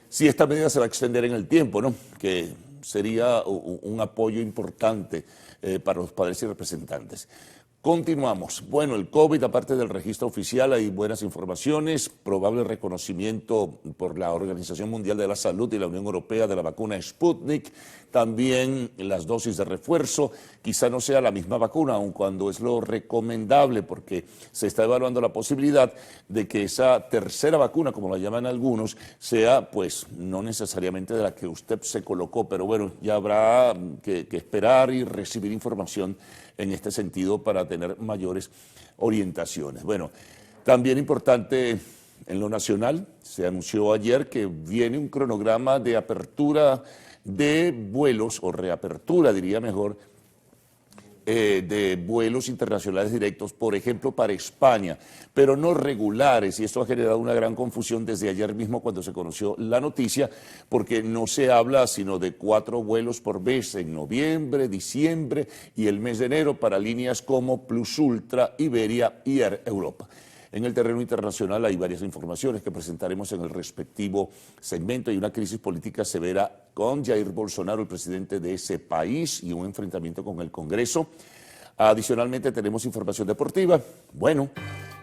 si esta medida se va a extender en el tiempo, ¿no? Que sería un apoyo importante para los padres y representantes. Continuamos. Bueno, el COVID, aparte del registro oficial, hay buenas informaciones, probable reconocimiento por la Organización Mundial de la Salud y la Unión Europea de la vacuna Sputnik, también las dosis de refuerzo, quizá no sea la misma vacuna, aun cuando es lo recomendable, porque se está evaluando la posibilidad de que esa tercera vacuna, como la llaman algunos, sea pues no necesariamente de la que usted se colocó, pero bueno, ya habrá que esperar y recibir información en este sentido para tener mayores orientaciones. Bueno, también importante en lo nacional, se anunció ayer que viene un cronograma de apertura de vuelos, o reapertura diría mejor, de vuelos internacionales directos, por ejemplo, para España, pero no regulares, y esto ha generado una gran confusión desde ayer mismo cuando se conoció la noticia, porque no se habla sino de 4 vuelos por vez en noviembre, diciembre y el mes de enero para líneas como Plus Ultra, Iberia y Air Europa. En el terreno internacional hay varias informaciones que presentaremos en el respectivo segmento. Hay una crisis política severa con Jair Bolsonaro, el presidente de ese país, y un enfrentamiento con el Congreso. Adicionalmente tenemos información deportiva. Bueno,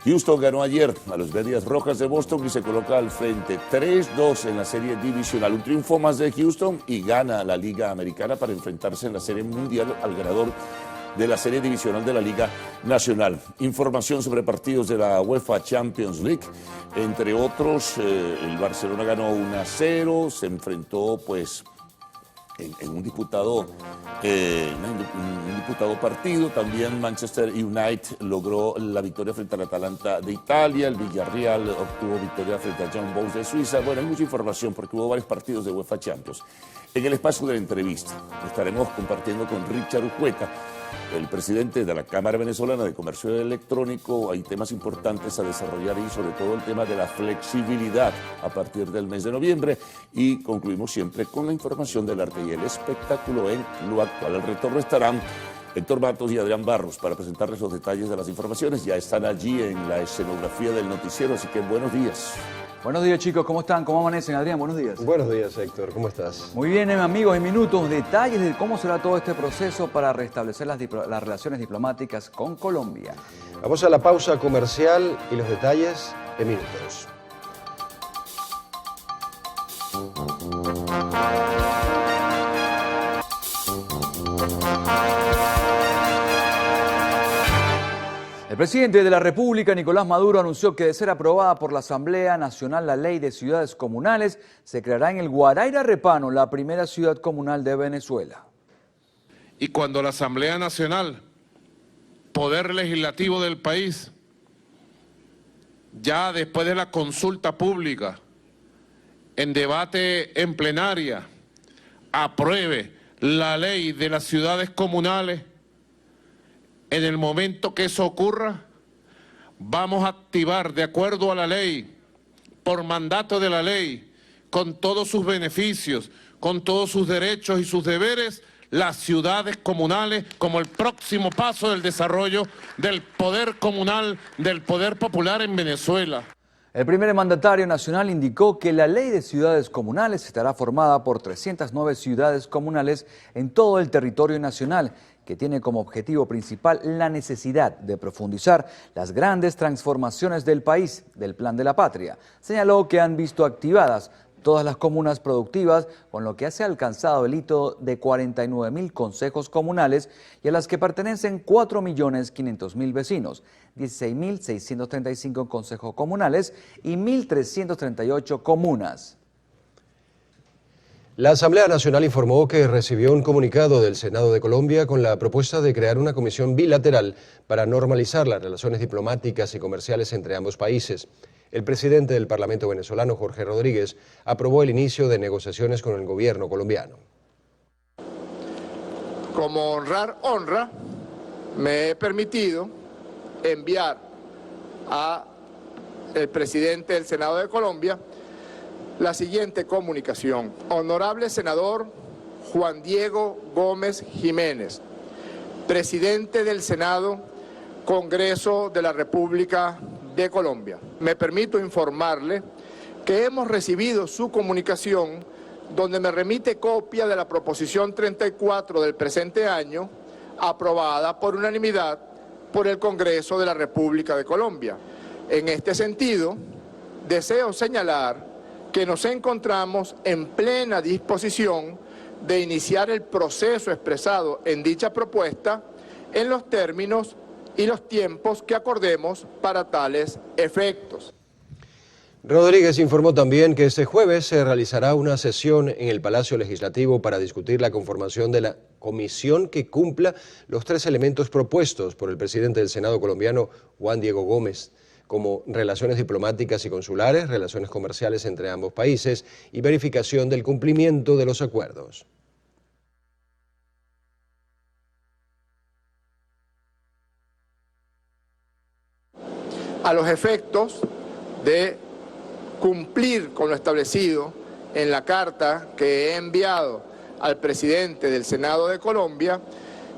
Houston ganó ayer a los Medias Rojas de Boston y se coloca al frente 3-2 en la serie divisional. Un triunfo más de Houston y gana la Liga Americana para enfrentarse en la serie mundial al ganador de la serie divisional de la Liga Nacional. Información sobre partidos de la UEFA Champions League, entre otros, el Barcelona ganó 1-0, se enfrentó pues en un disputado partido. También Manchester United logró la victoria frente al Atalanta de Italia, el Villarreal obtuvo victoria frente a Young Boys de Suiza. Bueno, hay mucha información porque hubo varios partidos de UEFA Champions. En el espacio de la entrevista estaremos compartiendo con Richard Urquieta, el presidente de la Cámara Venezolana de Comercio Electrónico. Hay temas importantes a desarrollar y sobre todo el tema de la flexibilidad a partir del mes de noviembre. Y concluimos siempre con la información del arte y el espectáculo en lo actual. Al retorno estarán Héctor Matos y Adrián Barros para presentarles los detalles de las informaciones. Ya están allí en la escenografía del noticiero, así que buenos días. Buenos días, chicos, ¿cómo están? ¿Cómo amanecen, Adrián? Buenos días. Buenos días, Héctor, ¿cómo estás? Muy bien, amigos, en minutos, detalles de cómo será todo este proceso para restablecer las relaciones diplomáticas con Colombia. Vamos a la pausa comercial y los detalles en minutos. El presidente de la República, Nicolás Maduro, anunció que de ser aprobada por la Asamblea Nacional la Ley de Ciudades Comunales, se creará en el Guaraíra Repano la primera ciudad comunal de Venezuela. Y cuando la Asamblea Nacional, poder legislativo del país, ya después de la consulta pública, en debate en plenaria, apruebe la Ley de las Ciudades Comunales, en el momento que eso ocurra, vamos a activar, de acuerdo a la ley, por mandato de la ley, con todos sus beneficios, con todos sus derechos y sus deberes, las ciudades comunales como el próximo paso del desarrollo del poder comunal, del poder popular en Venezuela. El primer mandatario nacional indicó que la ley de ciudades comunales estará formada por 309 ciudades comunales en todo el territorio nacional, que tiene como objetivo principal la necesidad de profundizar las grandes transformaciones del país, del Plan de la Patria. Señaló que han visto activadas todas las comunas productivas, con lo que se ha alcanzado el hito de 49.000 consejos comunales y a las que pertenecen 4.500.000 vecinos, 16.635 consejos comunales y 1.338 comunas. La Asamblea Nacional informó que recibió un comunicado del Senado de Colombia con la propuesta de crear una comisión bilateral para normalizar las relaciones diplomáticas y comerciales entre ambos países. El presidente del Parlamento venezolano, Jorge Rodríguez, aprobó el inicio de negociaciones con el gobierno colombiano. Como honrar honra, me he permitido enviar al presidente del Senado de Colombia la siguiente comunicación. Honorable senador Juan Diego Gómez Jiménez, presidente del Senado, Congreso de la República de Colombia. Me permito informarle que hemos recibido su comunicación donde me remite copia de la proposición 34 del presente año, aprobada por unanimidad por el Congreso de la República de Colombia. En este sentido, deseo señalar que nos encontramos en plena disposición de iniciar el proceso expresado en dicha propuesta en los términos y los tiempos que acordemos para tales efectos. Rodríguez informó también que este jueves se realizará una sesión en el Palacio Legislativo para discutir la conformación de la comisión que cumpla los 3 elementos propuestos por el presidente del Senado colombiano, Juan Diego Gómez, como relaciones diplomáticas y consulares, relaciones comerciales entre ambos países y verificación del cumplimiento de los acuerdos. A los efectos de cumplir con lo establecido en la carta que he enviado al presidente del Senado de Colombia,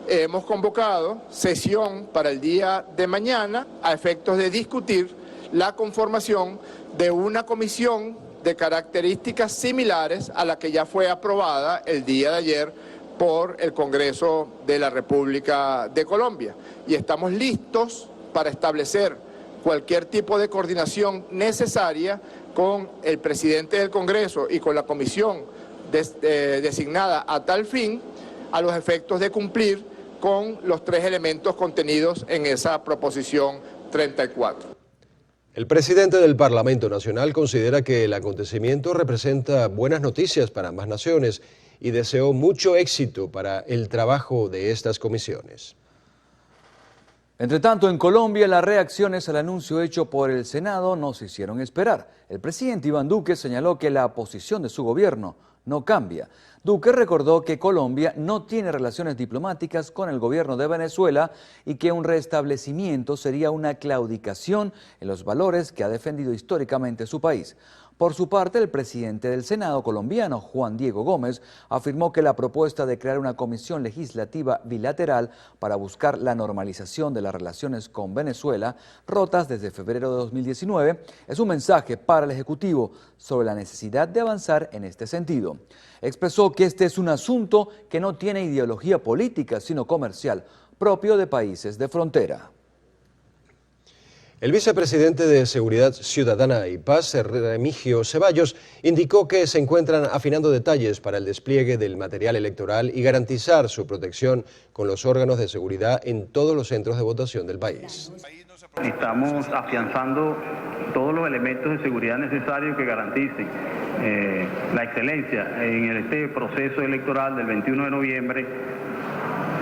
hemos convocado sesión para el día de mañana a efectos de discutir la conformación de una comisión de características similares a la que ya fue aprobada el día de ayer por el Congreso de la República de Colombia. Y estamos listos para establecer cualquier tipo de coordinación necesaria con el presidente del Congreso y con la comisión designada a tal fin, a los efectos de cumplir con los 3 elementos contenidos en esa proposición 34. El presidente del Parlamento Nacional considera que el acontecimiento representa buenas noticias para ambas naciones y deseó mucho éxito para el trabajo de estas comisiones. Entre tanto, en Colombia, las reacciones al anuncio hecho por el Senado no se hicieron esperar. El presidente Iván Duque señaló que la posición de su gobierno no cambia. Duque recordó que Colombia no tiene relaciones diplomáticas con el gobierno de Venezuela y que un restablecimiento sería una claudicación en los valores que ha defendido históricamente su país. Por su parte, el presidente del Senado colombiano, Juan Diego Gómez, afirmó que la propuesta de crear una comisión legislativa bilateral para buscar la normalización de las relaciones con Venezuela, rotas desde febrero de 2019, es un mensaje para el Ejecutivo sobre la necesidad de avanzar en este sentido. Expresó que este es un asunto que no tiene ideología política, sino comercial, propio de países de frontera. El vicepresidente de Seguridad Ciudadana y Paz, Remigio Ceballos, indicó que se encuentran afinando detalles para el despliegue del material electoral y garantizar su protección con los órganos de seguridad en todos los centros de votación del país. Estamos afianzando todos los elementos de seguridad necesarios que garanticen la excelencia en este proceso electoral del 21 de noviembre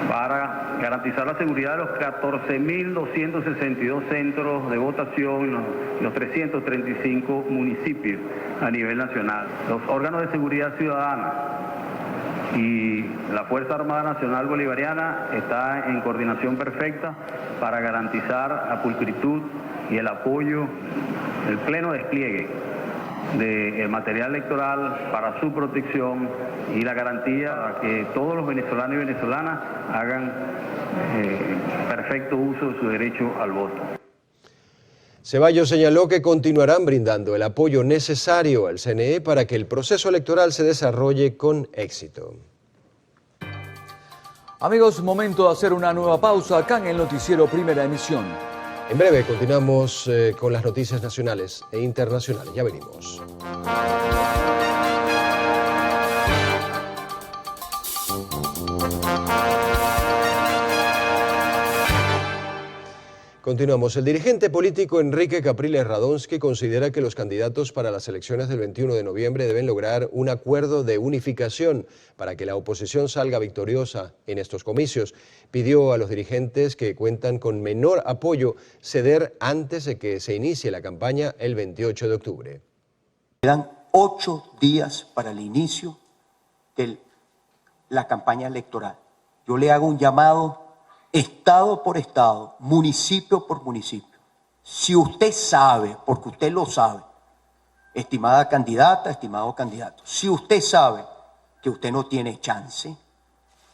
para garantizar la seguridad de los 14.262 centros de votación y los 335 municipios a nivel nacional. Los órganos de seguridad ciudadana y La Fuerza Armada Nacional Bolivariana está en coordinación perfecta para garantizar la pulcritud y el apoyo, el pleno despliegue del material electoral para su protección y la garantía a que todos los venezolanos y venezolanas hagan perfecto uso de su derecho al voto. Ceballos señaló que continuarán brindando el apoyo necesario al CNE para que el proceso electoral se desarrolle con éxito. Amigos, momento de hacer una nueva pausa acá en el noticiero Primera Emisión. En breve continuamos con las noticias nacionales e internacionales. Ya venimos. Continuamos. El dirigente político Enrique Capriles Radonsky considera que los candidatos para las elecciones del 21 de noviembre deben lograr un acuerdo de unificación para que la oposición salga victoriosa en estos comicios. Pidió a los dirigentes que cuentan con menor apoyo ceder antes de que se inicie la campaña el 28 de octubre. Quedan 8 días para el inicio de la campaña electoral. Yo le hago un llamado estado por estado, municipio por municipio. Si usted sabe, porque usted lo sabe, estimada candidata, estimado candidato, si usted sabe que usted no tiene chance,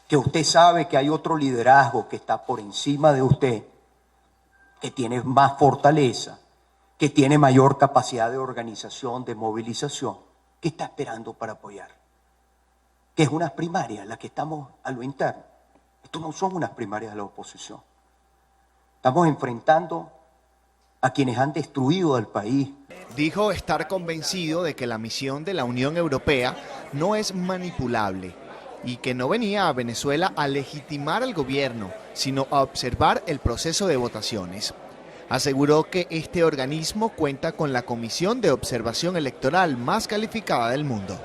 que usted sabe que hay otro liderazgo que está por encima de usted, que tiene más fortaleza, que tiene mayor capacidad de organización, de movilización, ¿qué está esperando para apoyar? Que es unas primarias las que estamos a lo interno. Esto no son unas primarias de la oposición. Estamos enfrentando a quienes han destruido al país. Dijo estar convencido de que la misión de la Unión Europea no es manipulable y que no venía a Venezuela a legitimar al gobierno, sino a observar el proceso de votaciones. Aseguró que este organismo cuenta con la Comisión de Observación Electoral más calificada del mundo.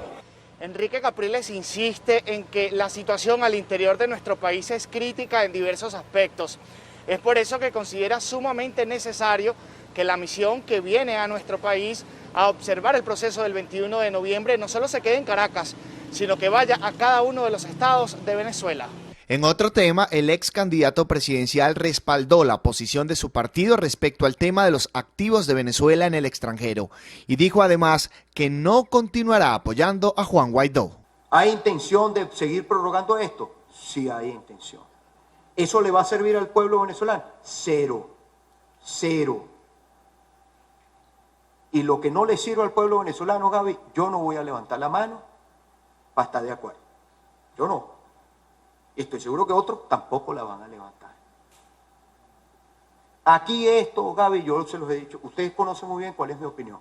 Enrique Capriles insiste en que la situación al interior de nuestro país es crítica en diversos aspectos. Es por eso que considera sumamente necesario que la misión que viene a nuestro país a observar el proceso del 21 de noviembre no solo se quede en Caracas, sino que vaya a cada uno de los estados de Venezuela. En otro tema, el ex candidato presidencial respaldó la posición de su partido respecto al tema de los activos de Venezuela en el extranjero y dijo además que no continuará apoyando a Juan Guaidó. ¿Hay intención de seguir prorrogando esto? Sí hay intención. ¿Eso le va a servir al pueblo venezolano? Cero. Cero. Y lo que no le sirve al pueblo venezolano, Gaby, yo no voy a levantar la mano para estar de acuerdo. Yo no. Estoy seguro que otros tampoco la van a levantar. Aquí esto, Gaby, yo se los he dicho, ustedes conocen muy bien cuál es mi opinión.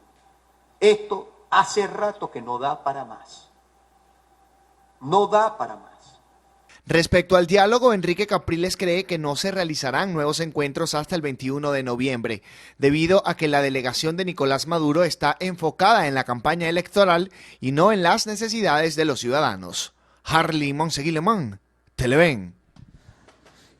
Esto hace rato que no da para más. No da para más. Respecto al diálogo, Enrique Capriles cree que no se realizarán nuevos encuentros hasta el 21 de noviembre, debido a que la delegación de Nicolás Maduro está enfocada en la campaña electoral y no en las necesidades de los ciudadanos. Harley Monseguilemán, Televen.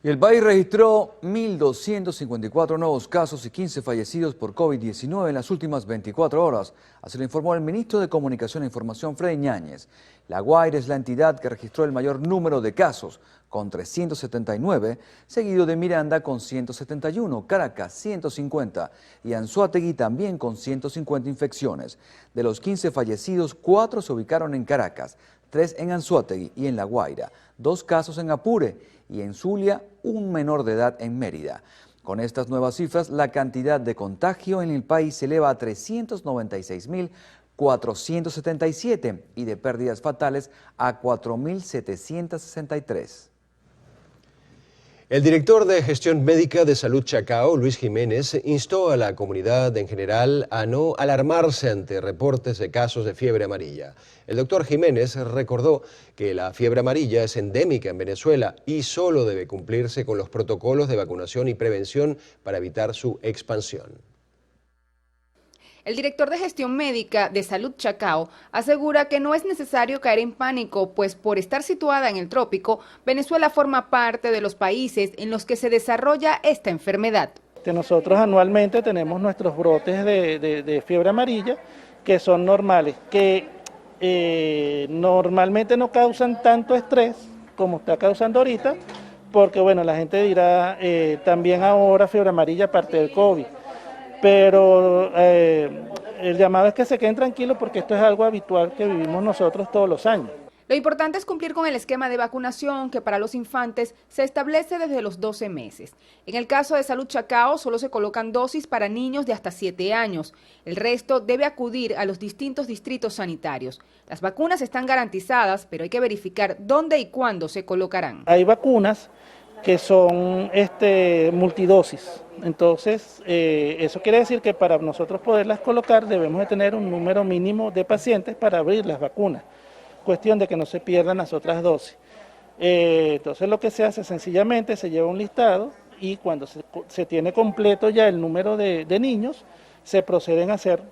Y el país registró 1.254 nuevos casos y 15 fallecidos por COVID-19 en las últimas 24 horas. Así lo informó el ministro de Comunicación e Información, Freddy Ñáñez. La Guaira es la entidad que registró el mayor número de casos, con 379, seguido de Miranda con 171, Caracas 150 y Anzoátegui también con 150 infecciones. De los 15 fallecidos, 4 se ubicaron en Caracas, 3 en Anzoátegui y en La Guaira, 2 casos en Apure y en Zulia, un menor de edad en Mérida. Con estas nuevas cifras, la cantidad de contagio en el país se eleva a 396.477 y de pérdidas fatales a 4.763. El director de Gestión Médica de Salud Chacao, Luis Jiménez, instó a la comunidad en general a no alarmarse ante reportes de casos de fiebre amarilla. El doctor Jiménez recordó que la fiebre amarilla es endémica en Venezuela y solo debe cumplirse con los protocolos de vacunación y prevención para evitar su expansión. El director de Gestión Médica de Salud Chacao asegura que no es necesario caer en pánico, pues por estar situada en el trópico, Venezuela forma parte de los países en los que se desarrolla esta enfermedad. Nosotros anualmente tenemos nuestros brotes de fiebre amarilla que son normales, que normalmente no causan tanto estrés, como está causando ahorita, porque bueno, la gente dirá también ahora fiebre amarilla aparte del COVID, pero el llamado es que se queden tranquilos porque esto es algo habitual que vivimos nosotros todos los años. Lo importante es cumplir con el esquema de vacunación que para los infantes se establece desde los 12 meses. En el caso de Salud Chacao, solo se colocan dosis para niños de hasta 7 años. El resto debe acudir a los distintos distritos sanitarios. Las vacunas están garantizadas, pero hay que verificar dónde y cuándo se colocarán. Hay vacunas que son multidosis. Entonces, eso quiere decir que para nosotros poderlas colocar debemos de tener un número mínimo de pacientes para abrir las vacunas. Cuestión de que no se pierdan las otras dosis. Entonces lo que se hace sencillamente se lleva un listado y cuando se tiene completo ya el número de niños, se proceden a hacer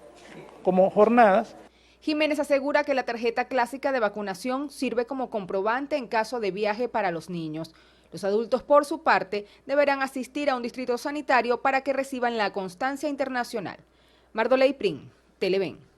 como jornadas. Jiménez asegura que la tarjeta clásica de vacunación sirve como comprobante en caso de viaje para los niños. Los adultos, por su parte, deberán asistir a un distrito sanitario para que reciban la constancia internacional. Mardoley Prin, Televen.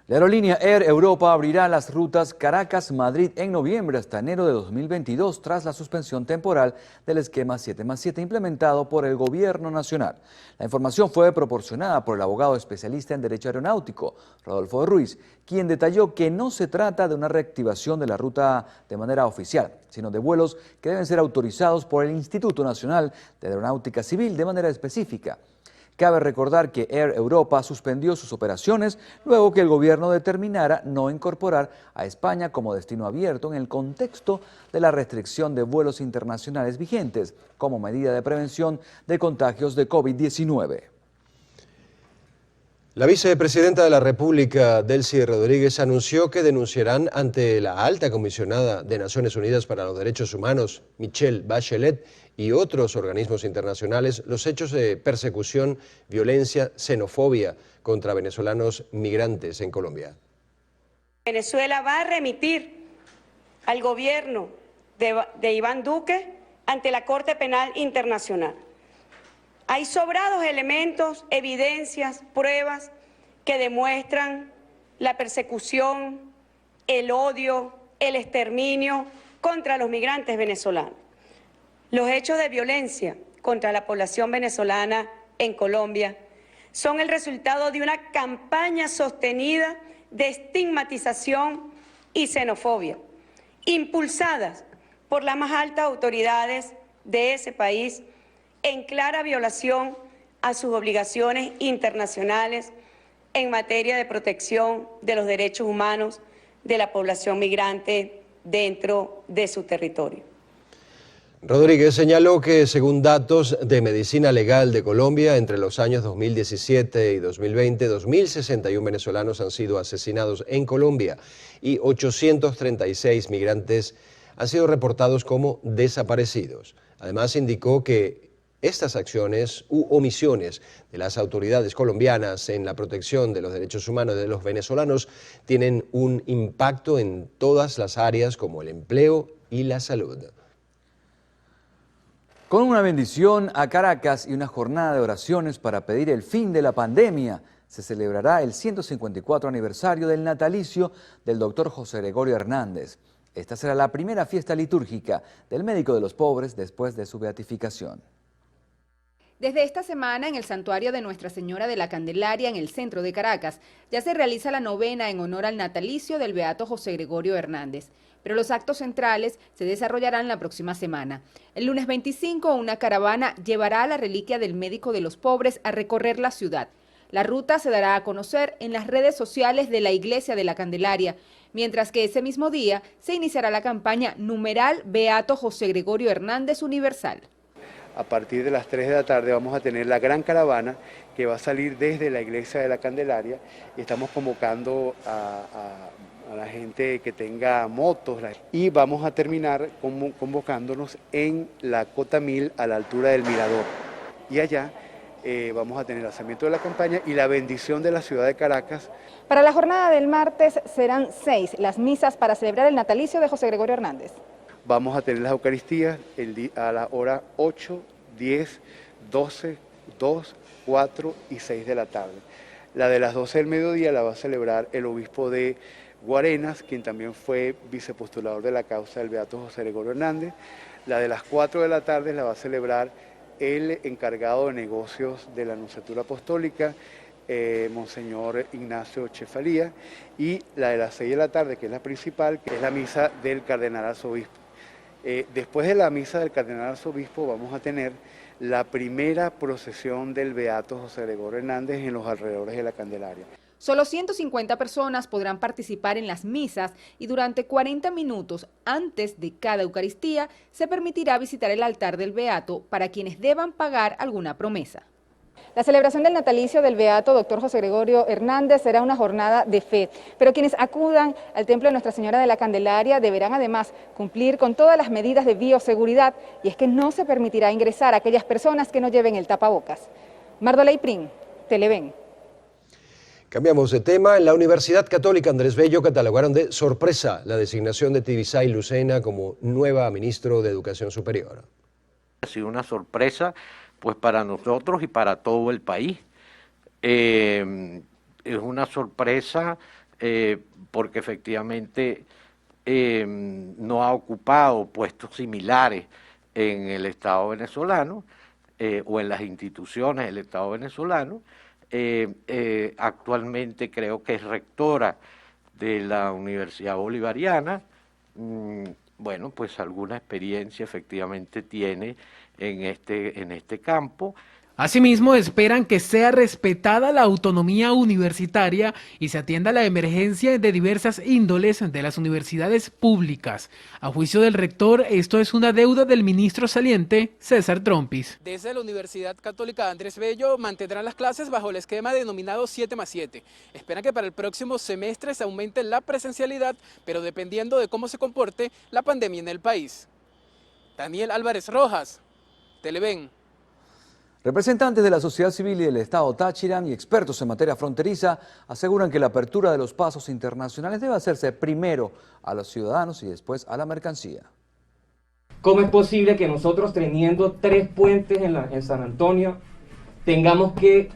La aerolínea Air Europa abrirá las rutas Caracas-Madrid en noviembre hasta enero de 2022 tras la suspensión temporal del esquema 7+7 implementado por el Gobierno Nacional. La información fue proporcionada por el abogado especialista en Derecho Aeronáutico, Rodolfo Ruiz, quien detalló que no se trata de una reactivación de la ruta de manera oficial, sino de vuelos que deben ser autorizados por el Instituto Nacional de Aeronáutica Civil de manera específica. Cabe recordar que Air Europa suspendió sus operaciones luego que el gobierno determinara no incorporar a España como destino abierto en el contexto de la restricción de vuelos internacionales vigentes como medida de prevención de contagios de COVID-19. La vicepresidenta de la República, Delcy Rodríguez, anunció que denunciarán ante la alta comisionada de Naciones Unidas para los Derechos Humanos, Michelle Bachelet, y otros organismos internacionales los hechos de persecución, violencia, xenofobia contra venezolanos migrantes en Colombia. Venezuela va a remitir al gobierno de Iván Duque ante la Corte Penal Internacional. Hay sobrados elementos, evidencias, pruebas que demuestran la persecución, el odio, el exterminio contra los migrantes venezolanos. Los hechos de violencia contra la población venezolana en Colombia son el resultado de una campaña sostenida de estigmatización y xenofobia, impulsadas por las más altas autoridades de ese país en clara violación a sus obligaciones internacionales en materia de protección de los derechos humanos de la población migrante dentro de su territorio. Rodríguez señaló que, según datos de Medicina Legal de Colombia, entre los años 2017 y 2020, 2.061 venezolanos han sido asesinados en Colombia y 836 migrantes han sido reportados como desaparecidos. Además, indicó que estas acciones u omisiones de las autoridades colombianas en la protección de los derechos humanos de los venezolanos tienen un impacto en todas las áreas como el empleo y la salud. Con una bendición a Caracas y una jornada de oraciones para pedir el fin de la pandemia, se celebrará el 154 aniversario del natalicio del doctor José Gregorio Hernández. Esta será la primera fiesta litúrgica del médico de los pobres después de su beatificación. Desde esta semana, en el santuario de Nuestra Señora de la Candelaria, en el centro de Caracas, ya se realiza la novena en honor al natalicio del beato José Gregorio Hernández. Pero los actos centrales se desarrollarán la próxima semana. El lunes 25, una caravana llevará a la reliquia del médico de los pobres a recorrer la ciudad. La ruta se dará a conocer en las redes sociales de la Iglesia de la Candelaria, mientras que ese mismo día se iniciará la campaña numeral Beato José Gregorio Hernández Universal. A partir de las 3 de la tarde vamos a tener la gran caravana que va a salir desde la Iglesia de la Candelaria y estamos convocando a la gente que tenga motos y vamos a terminar convocándonos en la Cota 1000 a la altura del Mirador. Y allá vamos a tener el lanzamiento de la campaña y la bendición de la ciudad de Caracas. Para la jornada del martes serán 6 las misas para celebrar el natalicio de José Gregorio Hernández. Vamos a tener las Eucaristías a la hora 8, 10, 12, 2, 4 y 6 de la tarde. La de las 12 del mediodía la va a celebrar el obispo de Guarenas, quien también fue vicepostulador de la causa del beato José Gregorio Hernández. La de las 4 de la tarde la va a celebrar el encargado de negocios de la Nunciatura Apostólica, Monseñor Ignacio Chefalía, y la de las 6 de la tarde, que es la principal, que es la misa del Cardenal Arzobispo. Después de la misa del Cardenal Arzobispo vamos a tener la primera procesión del beato José Gregorio Hernández en los alrededores de la Candelaria. Solo 150 personas podrán participar en las misas y durante 40 minutos antes de cada Eucaristía se permitirá visitar el altar del Beato para quienes deban pagar alguna promesa. La celebración del natalicio del Beato Dr. José Gregorio Hernández será una jornada de fe, pero quienes acudan al Templo de Nuestra Señora de la Candelaria deberán además cumplir con todas las medidas de bioseguridad, y es que no se permitirá ingresar a aquellas personas que no lleven el tapabocas. Mardoley Prim, Televen. Cambiamos de tema. En la Universidad Católica Andrés Bello catalogaron de sorpresa la designación de Tibisay Lucena como nueva ministro de Educación Superior. Ha sido una sorpresa pues para nosotros y para todo el país. Es una sorpresa porque efectivamente no ha ocupado puestos similares en el Estado venezolano o en las instituciones del Estado venezolano. Actualmente creo que es rectora de la Universidad Bolivariana. Bueno, pues alguna experiencia efectivamente tiene en este campo. Asimismo, esperan que sea respetada la autonomía universitaria y se atienda la emergencia de diversas índoles de las universidades públicas. A juicio del rector, esto es una deuda del ministro saliente, César Trompis. Desde la Universidad Católica Andrés Bello mantendrán las clases bajo el esquema denominado 7+7. Esperan que para el próximo semestre se aumente la presencialidad, pero dependiendo de cómo se comporte la pandemia en el país. Daniel Álvarez Rojas, Televen. Representantes de la sociedad civil y del Estado Táchira y expertos en materia fronteriza aseguran que la apertura de los pasos internacionales debe hacerse primero a los ciudadanos y después a la mercancía. ¿Cómo es posible que nosotros, teniendo 3 puentes en San Antonio, tengamos que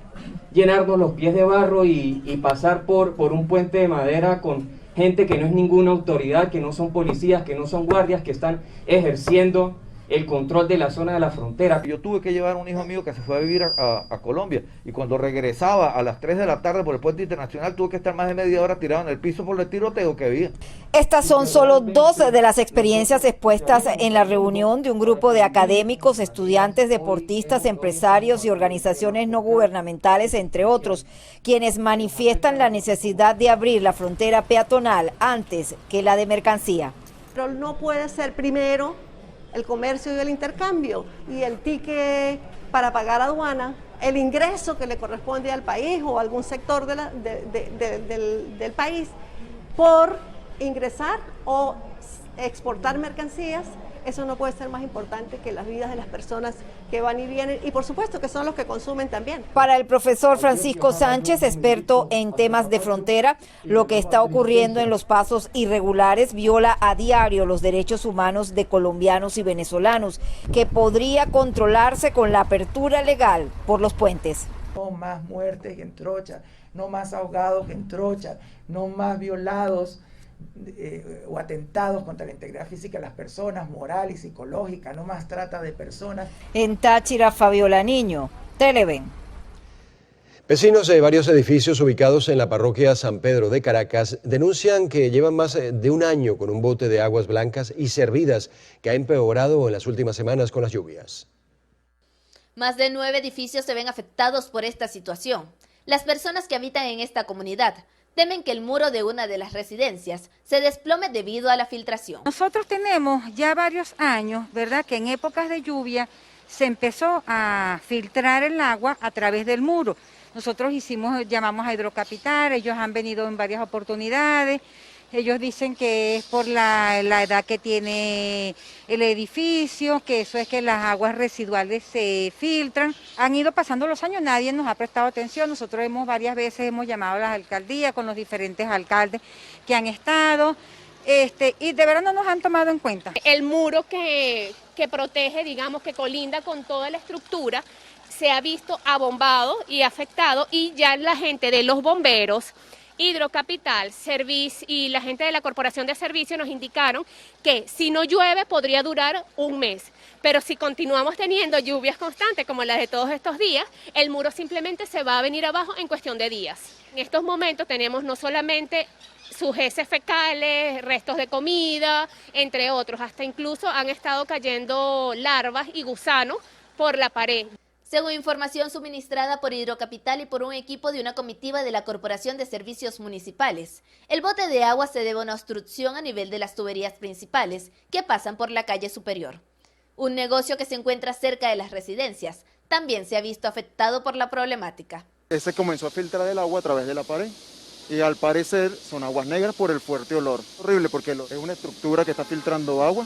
llenarnos los pies de barro y pasar por un puente de madera con gente que no es ninguna autoridad, que no son policías, que no son guardias, que están ejerciendo el control de la zona de la frontera? Yo tuve que llevar a un hijo mío que se fue a vivir a Colombia, y cuando regresaba a las 3 de la tarde por el puente internacional tuve que estar más de media hora tirado en el piso por el tiroteo que había. Estas son solo 2 de las experiencias expuestas en la reunión de un grupo de académicos, estudiantes, deportistas, empresarios y organizaciones no gubernamentales, entre otros, quienes manifiestan la necesidad de abrir la frontera peatonal antes que la de mercancía. Pero no puede ser primero el comercio y el intercambio y el ticket para pagar aduana, el ingreso que le corresponde al país o a algún sector del país por ingresar o exportar mercancías. Eso no puede ser más importante que las vidas de las personas que van y vienen, y por supuesto que son los que consumen también. Para el profesor Francisco Sánchez, experto en temas de frontera, lo que está ocurriendo en los pasos irregulares viola a diario los derechos humanos de colombianos y venezolanos, que podría controlarse con la apertura legal por los puentes. No más muertes en trocha, no más ahogados en trocha, no más violados o atentados contra la integridad física de las personas, moral y psicológica, no más trata de personas. En Táchira, Fabiola Niño, Televen. Vecinos de varios edificios ubicados en la parroquia San Pedro de Caracas denuncian que llevan más de un año con un bote de aguas blancas y servidas que ha empeorado en las últimas semanas con las lluvias. Más de 9 edificios se ven afectados por esta situación. Las personas que habitan en esta comunidad temen que el muro de una de las residencias se desplome debido a la filtración. Nosotros tenemos ya varios años, ¿verdad?, que en épocas de lluvia se empezó a filtrar el agua a través del muro. Nosotros llamamos a Hidrocapital, ellos han venido en varias oportunidades. Ellos dicen que es por la edad que tiene el edificio, que eso es que las aguas residuales se filtran. Han ido pasando los años, nadie nos ha prestado atención. Nosotros varias veces hemos llamado a las alcaldías con los diferentes alcaldes que han estado, y de verdad no nos han tomado en cuenta. El muro que protege, digamos, que colinda con toda la estructura, se ha visto abombado y afectado, y ya la gente de los bomberos Hidrocapital, y la gente de la Corporación de Servicios nos indicaron que si no llueve podría durar un mes, pero si continuamos teniendo lluvias constantes como las de todos estos días, el muro simplemente se va a venir abajo en cuestión de días. En estos momentos tenemos no solamente sus heces fecales, restos de comida, entre otros, hasta incluso han estado cayendo larvas y gusanos por la pared. Según información suministrada por Hidrocapital y por un equipo de una comitiva de la Corporación de Servicios Municipales, el bote de agua se debe a una obstrucción a nivel de las tuberías principales que pasan por la calle superior. Un negocio que se encuentra cerca de las residencias también se ha visto afectado por la problemática. Se comenzó a filtrar el agua a través de la pared y al parecer son aguas negras por el fuerte olor. Horrible porque es una estructura que está filtrando agua,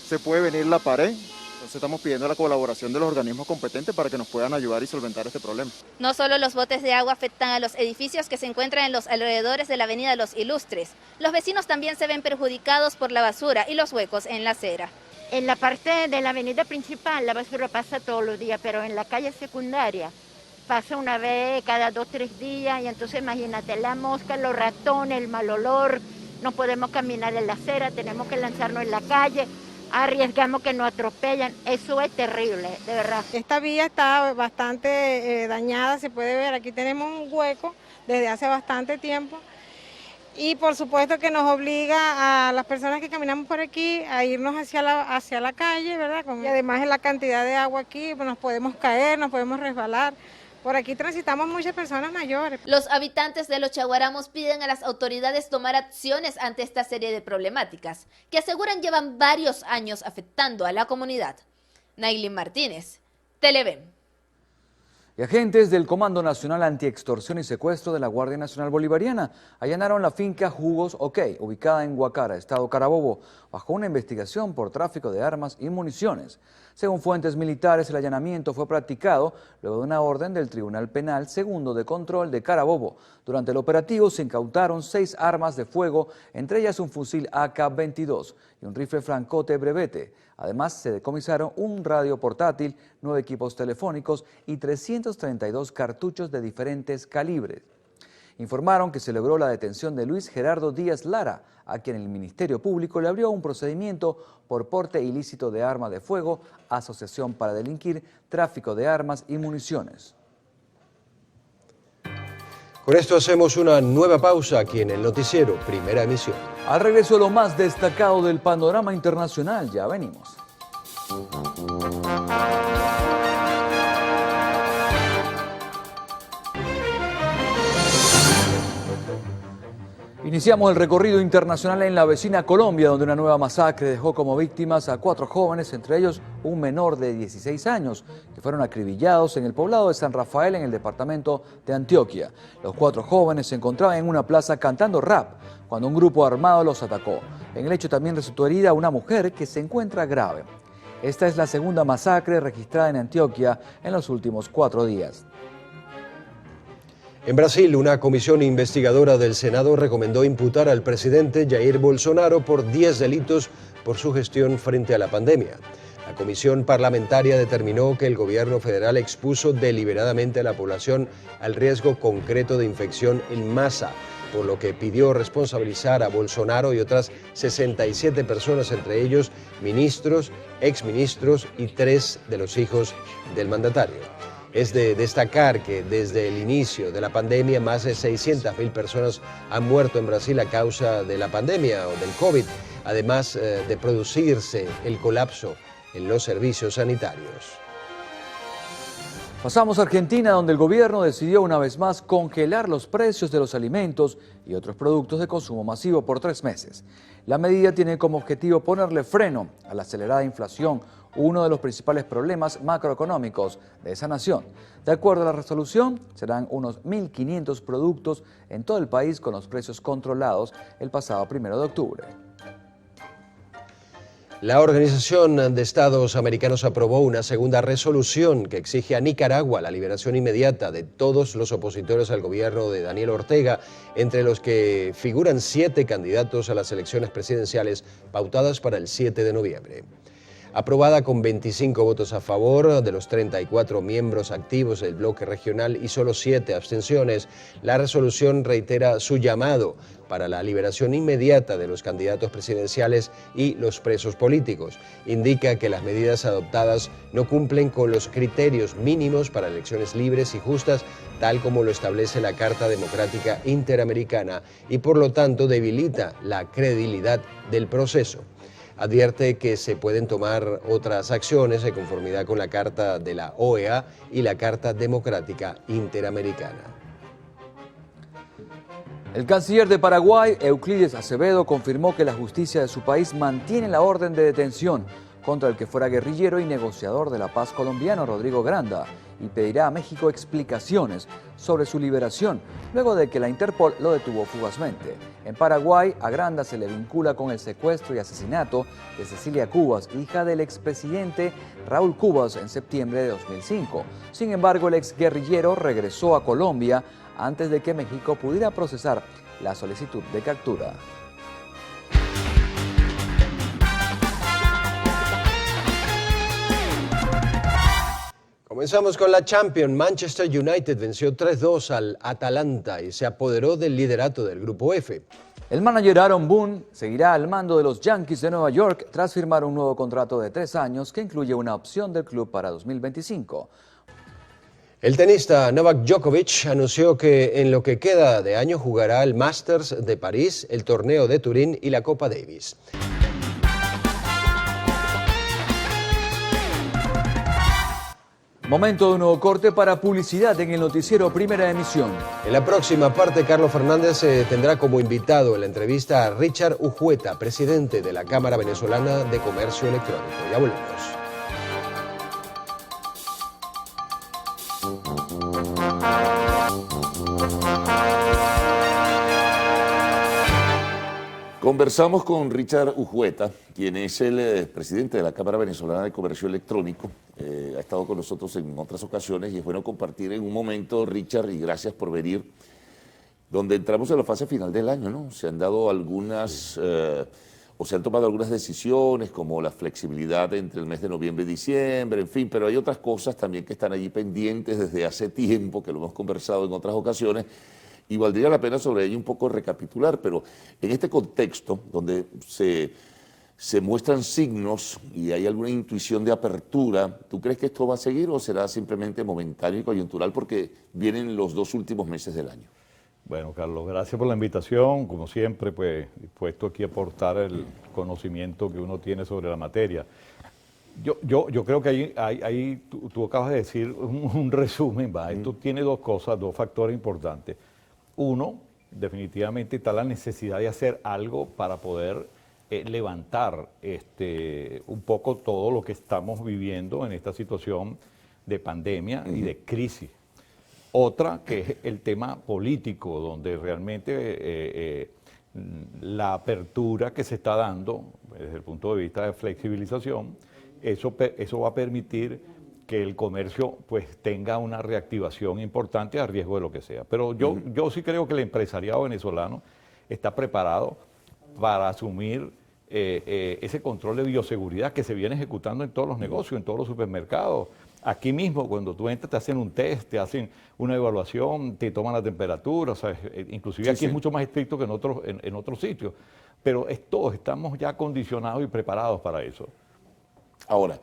se puede venir la pared. Entonces estamos pidiendo la colaboración de los organismos competentes para que nos puedan ayudar y solventar este problema. No solo los botes de agua afectan a los edificios que se encuentran en los alrededores de la avenida Los Ilustres, los vecinos también se ven perjudicados por la basura y los huecos en la acera. En la parte de la avenida principal la basura pasa todos los días, pero en la calle secundaria pasa una vez cada 2 o 3 días y entonces imagínate la mosca, los ratones, el mal olor, no podemos caminar en la acera, tenemos que lanzarnos en la calle. Arriesgamos que nos atropellan, eso es terrible, de verdad. Esta vía está bastante dañada, se puede ver, aquí tenemos un hueco desde hace bastante tiempo y por supuesto que nos obliga a las personas que caminamos por aquí a irnos hacia la calle, ¿verdad? Y además en la cantidad de agua aquí, pues nos podemos caer, nos podemos resbalar. Por aquí transitamos muchas personas mayores. Los habitantes de Los Chaguaramos piden a las autoridades tomar acciones ante esta serie de problemáticas, que aseguran llevan varios años afectando a la comunidad. Nailin Martínez, Televen. Y agentes del Comando Nacional Antiextorsión y Secuestro de la Guardia Nacional Bolivariana allanaron la finca Jugos OK, ubicada en Guacara, estado Carabobo, bajo una investigación por tráfico de armas y municiones. Según fuentes militares, el allanamiento fue practicado luego de una orden del Tribunal Penal Segundo de Control de Carabobo. Durante el operativo se incautaron 6 armas de fuego, entre ellas un fusil AK-22 y un rifle francote brevete. Además, se decomisaron un radio portátil, 9 equipos telefónicos y 332 cartuchos de diferentes calibres. Informaron que se logró la detención de Luis Gerardo Díaz Lara, a quien el Ministerio Público le abrió un procedimiento por porte ilícito de arma de fuego, asociación para delinquir, tráfico de armas y municiones. Con esto hacemos una nueva pausa aquí en el noticiero Primera Emisión. Al regreso, lo más destacado del panorama internacional. Ya venimos. Iniciamos el recorrido internacional en la vecina Colombia, donde una nueva masacre dejó como víctimas a 4 jóvenes, entre ellos un menor de 16 años, que fueron acribillados en el poblado de San Rafael, en el departamento de Antioquia. Los 4 jóvenes se encontraban en una plaza cantando rap, cuando un grupo armado los atacó. En el hecho también resultó herida una mujer que se encuentra grave. Esta es la segunda masacre registrada en Antioquia en los últimos 4 días. En Brasil, una comisión investigadora del Senado recomendó imputar al presidente Jair Bolsonaro por 10 delitos por su gestión frente a la pandemia. La comisión parlamentaria determinó que el gobierno federal expuso deliberadamente a la población al riesgo concreto de infección en masa, por lo que pidió responsabilizar a Bolsonaro y otras 67 personas, entre ellos ministros, exministros y 3 de los hijos del mandatario. Es de destacar que desde el inicio de la pandemia más de 600.000 personas han muerto en Brasil a causa de la pandemia o del COVID, además de producirse el colapso en los servicios sanitarios. Pasamos a Argentina, donde el gobierno decidió una vez más congelar los precios de los alimentos y otros productos de consumo masivo por 3 meses. La medida tiene como objetivo ponerle freno a la acelerada inflación, uno de los principales problemas macroeconómicos de esa nación. De acuerdo a la resolución, serán unos 1.500 productos en todo el país con los precios controlados el pasado 1 de octubre. La Organización de Estados Americanos aprobó una segunda resolución que exige a Nicaragua la liberación inmediata de todos los opositores al gobierno de Daniel Ortega, entre los que figuran 7 candidatos a las elecciones presidenciales pautadas para el 7 de noviembre. Aprobada con 25 votos a favor de los 34 miembros activos del bloque regional y solo 7 abstenciones, la resolución reitera su llamado para la liberación inmediata de los candidatos presidenciales y los presos políticos. Indica que las medidas adoptadas no cumplen con los criterios mínimos para elecciones libres y justas, tal como lo establece la Carta Democrática Interamericana, y por lo tanto debilita la credibilidad del proceso. Advierte que se pueden tomar otras acciones de conformidad con la Carta de la OEA y la Carta Democrática Interamericana. El canciller de Paraguay, Euclides Acevedo, confirmó que la justicia de su país mantiene la orden de detención contra el que fuera guerrillero y negociador de la paz colombiano Rodrigo Granda y pedirá a México explicaciones sobre su liberación luego de que la Interpol lo detuvo fugazmente. En Paraguay, a Granda se le vincula con el secuestro y asesinato de Cecilia Cubas, hija del expresidente Raúl Cubas, en septiembre de 2005. Sin embargo, el exguerrillero regresó a Colombia antes de que México pudiera procesar la solicitud de captura. Comenzamos con la Champions. Manchester United venció 3-2 al Atalanta y se apoderó del liderato del Grupo F. El manager Aaron Boone seguirá al mando de los Yankees de Nueva York tras firmar un nuevo contrato de 3 años que incluye una opción del club para 2025. El tenista Novak Djokovic anunció que en lo que queda de año jugará el Masters de París, el Torneo de Turín y la Copa Davis. Momento de un nuevo corte para publicidad en el noticiero Primera Emisión. En la próxima parte, Carlos Fernández tendrá como invitado en la entrevista a Richard Ujueta, presidente de la Cámara Venezolana de Comercio Electrónico. Ya volvemos. Conversamos con Richard Ujueta, quien es el presidente de la Cámara Venezolana de Comercio Electrónico. Ha estado con nosotros en otras ocasiones y es bueno compartir en un momento, Richard, y gracias por venir, donde entramos en la fase final del año, ¿no? Se han dado algunas, o se han tomado algunas decisiones, como la flexibilidad entre el mes de noviembre y diciembre, en fin, pero hay otras cosas también que están allí pendientes desde hace tiempo, que lo hemos conversado en otras ocasiones, y valdría la pena sobre ello un poco recapitular, pero en este contexto donde se muestran signos y hay alguna intuición de apertura, ¿tú crees que esto va a seguir o será simplemente momentáneo y coyuntural porque vienen los 2 últimos meses del año? Bueno, Carlos, gracias por la invitación. Como siempre, pues dispuesto aquí a aportar el conocimiento que uno tiene sobre la materia. Yo creo que ahí tú acabas de decir un resumen, ¿va? Esto tiene 2 cosas, 2 factores importantes. Uno, definitivamente está la necesidad de hacer algo para poder levantar un poco todo lo que estamos viviendo en esta situación de pandemia y de crisis. Otra, que es el tema político, donde realmente la apertura que se está dando desde el punto de vista de flexibilización, eso va a permitir que el comercio pues tenga una reactivación importante a riesgo de lo que sea. Pero yo sí creo que el empresariado venezolano está preparado para asumir ese control de bioseguridad que se viene ejecutando en todos los negocios, en todos los supermercados. Aquí mismo, cuando tú entras, te hacen un test, te hacen una evaluación, te toman la temperatura, o sea, inclusive aquí es mucho más estricto que en otros sitios. Pero todos estamos ya condicionados y preparados para eso. Ahora,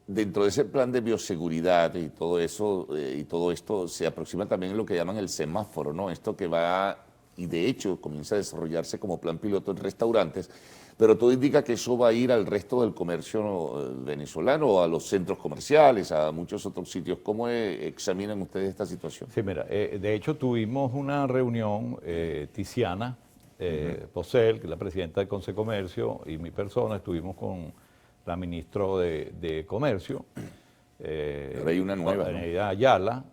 dentro de ese plan de bioseguridad y todo eso, y todo esto se aproxima también lo que llaman el semáforo, ¿no? Esto que va, y de hecho comienza a desarrollarse como plan piloto en restaurantes, pero todo indica que eso va a ir al resto del comercio venezolano, a los centros comerciales, a muchos otros sitios. ¿Cómo examinan ustedes esta situación? Sí, mira, de hecho tuvimos una reunión, Tiziana Posel, que es la presidenta del Consejo de Comercio, y mi persona, estuvimos con la ministra de Comercio, pero hay una nueva, ¿no? Ayala,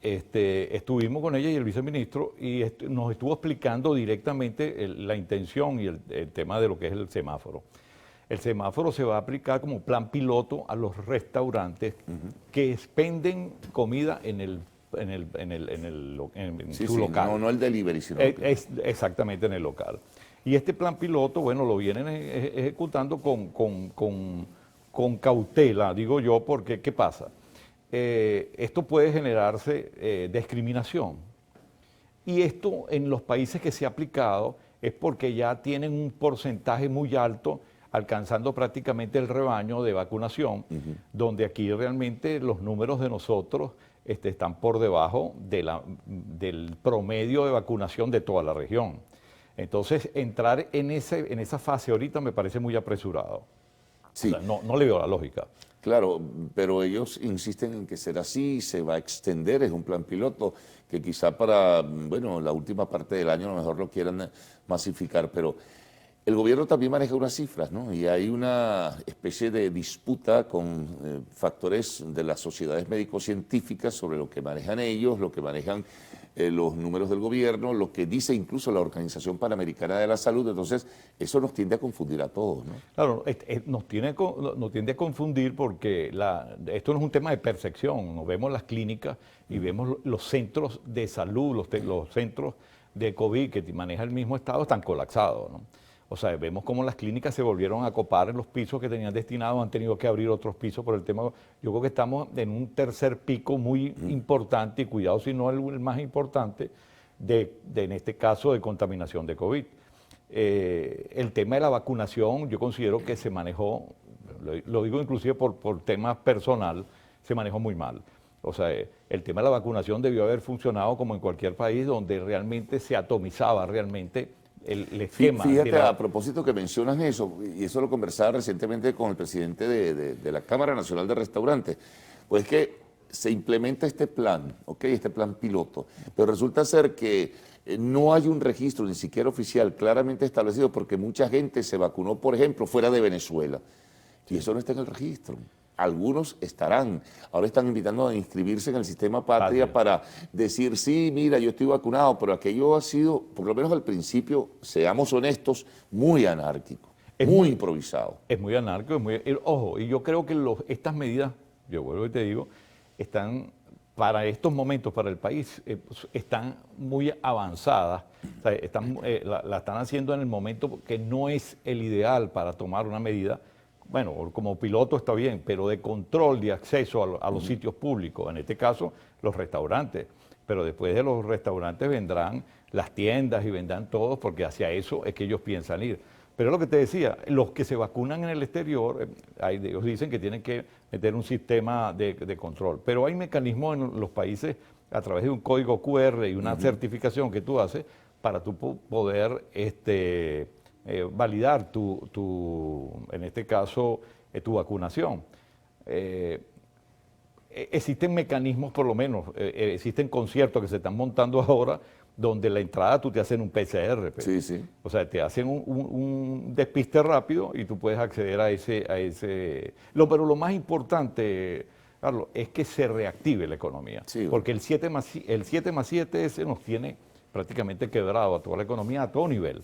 estuvimos con ella y el viceministro y nos estuvo explicando directamente la intención y el tema de lo que es el semáforo. El semáforo se va a aplicar como plan piloto a los restaurantes que expenden comida en su local. No el delivery, sino exactamente en el local. Y este plan piloto, bueno, lo vienen ejecutando con con cautela, digo yo, porque ¿qué pasa? Esto puede generarse discriminación. Y esto en los países que se ha aplicado es porque ya tienen un porcentaje muy alto, alcanzando prácticamente el rebaño de vacunación, donde aquí realmente los números de nosotros están por debajo del promedio de vacunación de toda la región. Entonces, entrar en esa fase ahorita me parece muy apresurado. Sí. O sea, no le veo la lógica. Claro, pero ellos insisten en que será así, se va a extender, es un plan piloto que quizá para, bueno, la última parte del año a lo mejor lo quieran masificar, pero el gobierno también maneja unas cifras, ¿no? Y hay una especie de disputa con factores de las sociedades médico-científicas sobre lo que manejan ellos, lo que manejan los números del gobierno, lo que dice incluso la Organización Panamericana de la Salud. Entonces, eso nos tiende a confundir a todos, ¿no? Claro, nos tiende a confundir porque esto no es un tema de percepción. Nos vemos las clínicas y vemos los centros de salud, los centros de COVID que maneja el mismo Estado están colapsados, ¿no? O sea, vemos cómo las clínicas se volvieron a copar en los pisos que tenían destinados, han tenido que abrir otros pisos por el tema. Yo creo que estamos en un tercer pico muy importante, y cuidado si no el más importante, en este caso de contaminación de COVID. El tema de la vacunación, yo considero que se manejó, lo digo inclusive por tema personal, se manejó muy mal. O sea, el tema de la vacunación debió haber funcionado como en cualquier país donde realmente se atomizaba realmente el esquema. Fíjate, a propósito que mencionas eso, y eso lo conversaba recientemente con el presidente de la Cámara Nacional de Restaurantes, pues que se implementa este plan, ¿ok? Este plan piloto, pero resulta ser que no hay un registro ni siquiera oficial claramente establecido porque mucha gente se vacunó, por ejemplo, fuera de Venezuela, y eso no está en el registro. Algunos estarán, ahora están invitando a inscribirse en el sistema Patria para decir, sí, mira, yo estoy vacunado, pero aquello ha sido, por lo menos al principio, seamos honestos, muy anárquico, muy improvisado. Es muy anárquico, ojo, y yo creo que estas medidas, yo vuelvo y te digo, están para estos momentos, para el país, están muy avanzadas, o sea, la están haciendo en el momento que no es el ideal para tomar una medida. Bueno, como piloto está bien, pero de control de acceso a los sitios públicos, en este caso los restaurantes, pero después de los restaurantes vendrán las tiendas y vendrán todos, porque hacia eso es que ellos piensan ir. Pero es lo que te decía, los que se vacunan en el exterior, ellos dicen que tienen que meter un sistema de control, pero hay mecanismos en los países a través de un código QR y una certificación que tú haces para tú poder validar en este caso, tu vacunación. Existen mecanismos, por lo menos, existen conciertos que se están montando ahora, donde la entrada tú te hacen un PCR. Sí, sí. O sea, te hacen un despiste rápido y tú puedes acceder a ese. Pero lo más importante, Carlos, es que se reactive la economía. Sí, porque el 7+7 ese nos tiene prácticamente quebrado a toda la economía, a todo nivel.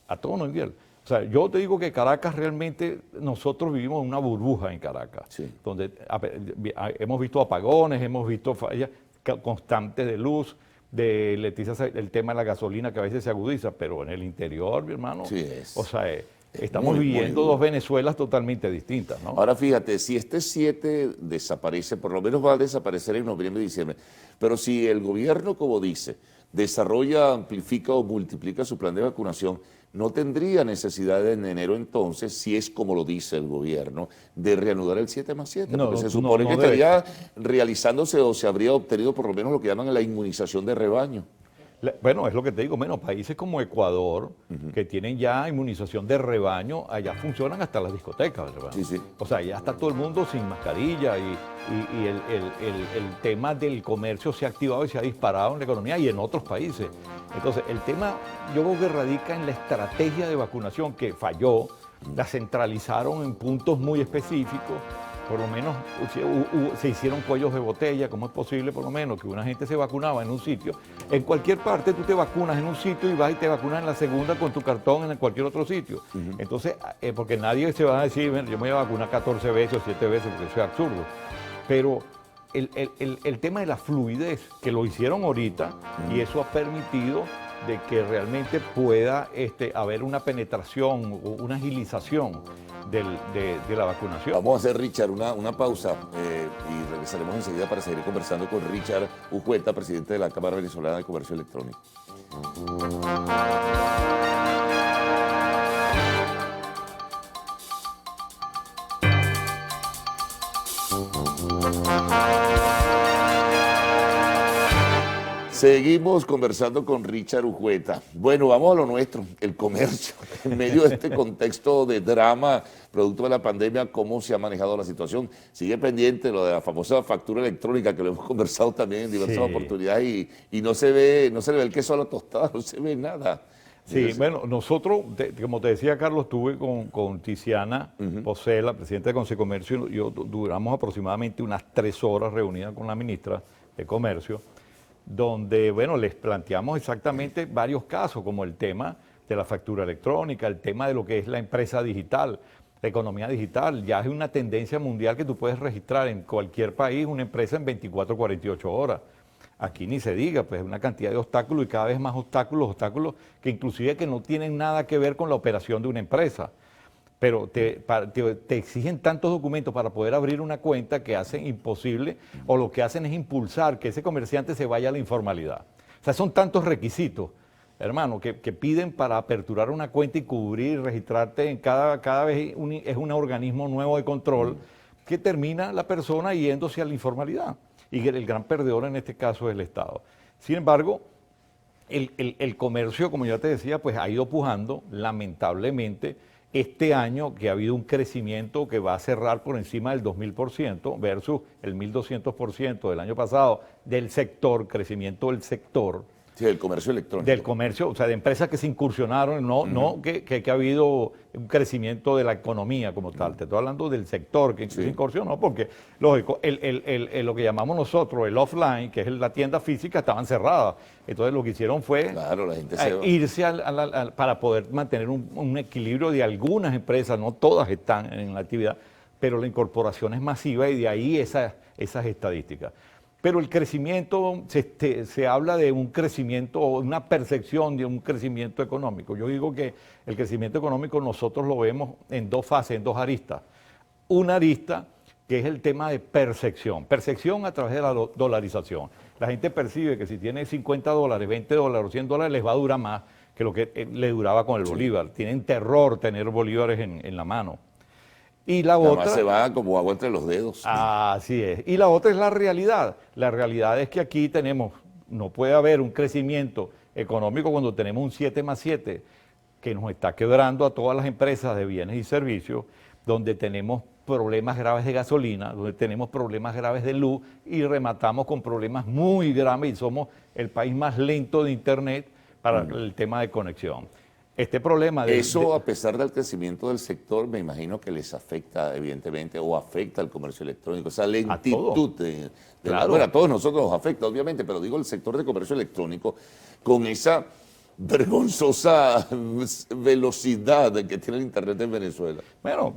A todo nivel. O sea, yo te digo que Caracas realmente, nosotros vivimos en una burbuja en Caracas, donde hemos visto apagones, hemos visto fallas constantes de luz, de Leticia, el tema de la gasolina que a veces se agudiza, pero en el interior, mi hermano, o sea, estamos viviendo dos Venezuelas totalmente distintas, ¿no? Ahora fíjate, si este 7 desaparece, por lo menos va a desaparecer en noviembre y diciembre, pero si el gobierno, como dice, desarrolla, amplifica o multiplica su plan de vacunación, no tendría necesidad en enero entonces, si es como lo dice el gobierno, de reanudar el 7+7, porque se supone que estaría realizándose o se habría obtenido por lo menos lo que llaman la inmunización de rebaño. Bueno, es lo que te digo, países como Ecuador, que tienen ya inmunización de rebaño, allá funcionan hasta las discotecas, ¿verdad? Sí, sí. O sea, ya está todo el mundo sin mascarilla y el tema del comercio se ha activado y se ha disparado en la economía y en otros países. Entonces, el tema yo creo que radica en la estrategia de vacunación que falló, la centralizaron en puntos muy específicos. Por lo menos se hicieron cuellos de botella. ¿Cómo es posible, por lo menos, que una gente se vacunaba en un sitio? En cualquier parte tú te vacunas en un sitio y vas y te vacunas en la segunda con tu cartón en cualquier otro sitio. Entonces, porque nadie se va a decir, bueno, yo me voy a vacunar 14 veces o 7 veces, porque eso es absurdo. Pero el tema de la fluidez, que lo hicieron ahorita, y eso ha permitido de que realmente pueda haber una penetración o una agilización de la vacunación. Vamos a hacer, Richard, una pausa y regresaremos enseguida para seguir conversando con Richard Ujueta, presidente de la Cámara Venezolana de Comercio Electrónico. Seguimos conversando con Richard Ujueta. Bueno, vamos a lo nuestro, el comercio. En medio de este contexto de drama, producto de la pandemia, ¿cómo se ha manejado la situación? Sigue pendiente lo de la famosa factura electrónica, que lo hemos conversado también en diversas oportunidades, y no se le ve el queso a la tostada, no se ve nada. Sí, bueno, nosotros, como te decía Carlos, estuve con Tiziana Posela, presidenta de Consejo de Comercio, y yo duramos aproximadamente unas 3 horas reunidas con la ministra de Comercio, donde, bueno, les planteamos exactamente varios casos, como el tema de la factura electrónica, el tema de lo que es la empresa digital, la economía digital. Ya es una tendencia mundial que tú puedes registrar en cualquier país una empresa en 24 o 48 horas. Aquí ni se diga, pues una cantidad de obstáculos y cada vez más obstáculos que inclusive que no tienen nada que ver con la operación de una empresa. Pero te exigen tantos documentos para poder abrir una cuenta que hacen imposible, o lo que hacen es impulsar que ese comerciante se vaya a la informalidad. O sea, son tantos requisitos, hermano, que piden para aperturar una cuenta y cubrir, registrarte en cada vez es un organismo nuevo de control que termina la persona yéndose a la informalidad. Y el gran perdedor en este caso es el Estado. Sin embargo, el comercio, como ya te decía, pues ha ido pujando, lamentablemente. Este año que ha habido un crecimiento que va a cerrar por encima del 2000% versus el 1200% del año pasado del sector, crecimiento del sector. Sí, del comercio electrónico. Del comercio, o sea, de empresas que se incursionaron, no que ha habido un crecimiento de la economía como tal. Te estoy hablando del sector que se incursionó, porque, lógico, lo que llamamos nosotros el offline, que es la tienda física, estaban cerradas. Entonces lo que hicieron fue la gente irse para poder mantener un equilibrio de algunas empresas, no todas están en la actividad, pero la incorporación es masiva y de ahí esas estadísticas. Pero el crecimiento, se habla de un crecimiento, o una percepción de un crecimiento económico. Yo digo que el crecimiento económico nosotros lo vemos en 2 fases, en 2 aristas. Una arista que es el tema de percepción a través de la dolarización. La gente percibe que si tiene $50, $20 o $100 les va a durar más que lo que le duraba con el bolívar. Tienen terror tener bolívares en la mano. Y la otra se va como agua entre los dedos. Así es. Y la otra es la realidad. La realidad es que aquí no puede haber un crecimiento económico cuando tenemos un 7+7 que nos está quebrando a todas las empresas de bienes y servicios, donde tenemos problemas graves de gasolina, donde tenemos problemas graves de luz y rematamos con problemas muy graves y somos el país más lento de Internet para el tema de conexión. Este problema Eso, a pesar del crecimiento del sector, me imagino que les afecta, evidentemente, o afecta al comercio electrónico. Esa lentitud a todos nosotros nos afecta, obviamente, pero digo el sector de comercio electrónico, con esa vergonzosa velocidad que tiene el Internet en Venezuela. Bueno,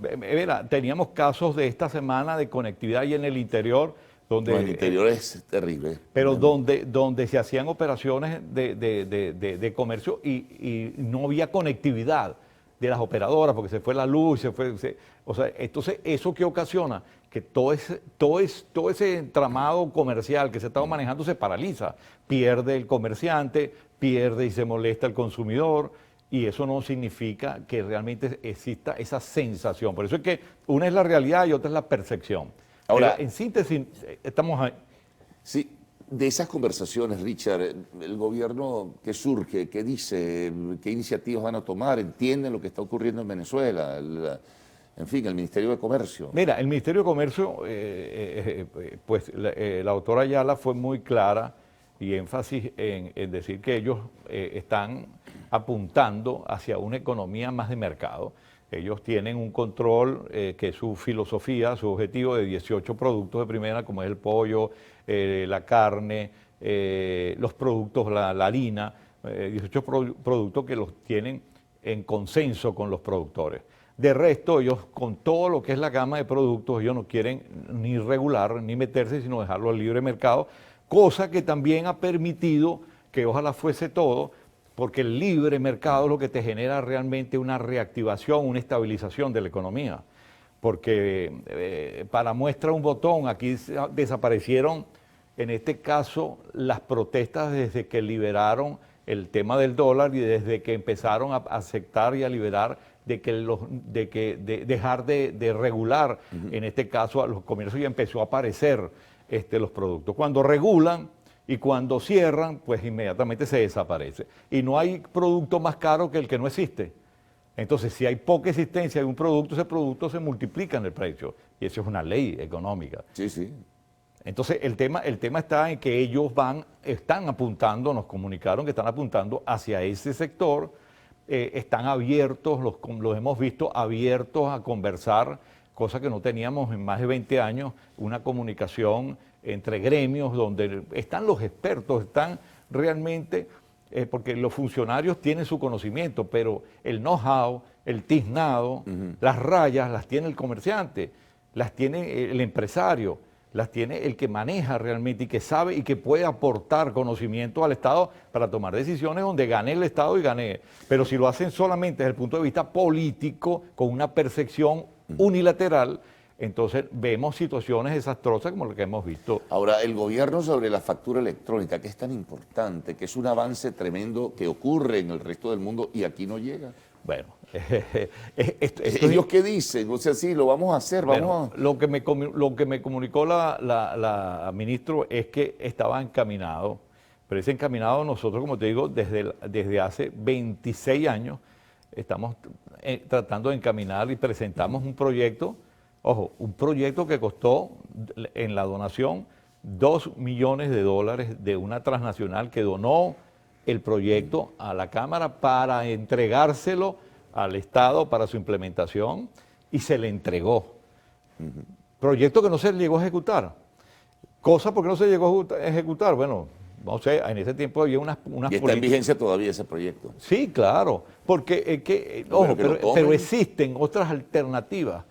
teníamos casos de esta semana de conectividad ahí en el interior, donde el interior es terrible. Pero donde se hacían operaciones de comercio y no había conectividad de las operadoras porque se fue la luz, entonces eso que ocasiona que todo ese entramado comercial que se estaba manejando se paraliza, pierde el comerciante, pierde y se molesta el consumidor, y eso no significa que realmente exista esa sensación. Por eso es que una es la realidad y otra es la percepción. Ahora, en síntesis, estamos ahí. Sí, de esas conversaciones, Richard, el gobierno que surge, ¿qué dice? ¿Qué iniciativas van a tomar? ¿Entienden lo que está ocurriendo en Venezuela? En fin, el Ministerio de Comercio. Mira, el Ministerio de Comercio, la doctora Ayala fue muy clara y énfasis en decir que ellos están apuntando hacia una economía más de mercado. Ellos tienen un control que es su filosofía, su objetivo de 18 productos de primera, como es el pollo, la carne, los productos, la harina, 18 productos que los tienen en consenso con los productores. De resto, ellos con todo lo que es la gama de productos, ellos no quieren ni regular ni meterse, sino dejarlo al libre mercado, cosa que también ha permitido que ojalá fuese todo, porque el libre mercado es lo que te genera realmente una reactivación, una estabilización de la economía. Porque para muestra un botón, aquí desaparecieron, en este caso, las protestas desde que liberaron el tema del dólar y desde que empezaron a aceptar y a liberar de dejar de regular, en este caso, a los comercios, y empezó a aparecer los productos. Cuando regulan y cuando cierran, pues inmediatamente se desaparece. Y no hay producto más caro que el que no existe. Entonces, si hay poca existencia de un producto, ese producto se multiplica en el precio. Y eso es una ley económica. Sí, sí. Entonces, el tema está en que ellos están apuntando, nos comunicaron que están apuntando hacia ese sector, están abiertos, los hemos visto abiertos a conversar, cosa que no teníamos en más de 20 años, una comunicación entre gremios donde están los expertos, están realmente, porque los funcionarios tienen su conocimiento, pero el know-how, el tiznado, las rayas las tiene el comerciante, las tiene el empresario, las tiene el que maneja realmente y que sabe y que puede aportar conocimiento al Estado para tomar decisiones donde gane el Estado y gane. Pero si lo hacen solamente desde el punto de vista político, con una percepción unilateral, entonces vemos situaciones desastrosas como lo que hemos visto. Ahora, el gobierno sobre la factura electrónica, que es tan importante, que es un avance tremendo que ocurre en el resto del mundo y aquí no llega. Bueno, ¿ellos qué dicen? O sea, sí, lo vamos a hacer, vamos a... Lo que me comunicó la ministro es que estaba encaminado, pero ese encaminado nosotros, como te digo, desde hace 26 años estamos tratando de encaminar y presentamos un proyecto, ojo, un proyecto que costó en la donación $2 millones de una transnacional que donó el proyecto a la Cámara para entregárselo al Estado para su implementación y se le entregó. Proyecto que no se llegó a ejecutar. Cosa porque no se llegó a ejecutar. Bueno, no sé, en ese tiempo había unas y está en vigencia todavía ese proyecto. Sí, claro, porque, ojo, pero existen otras alternativas.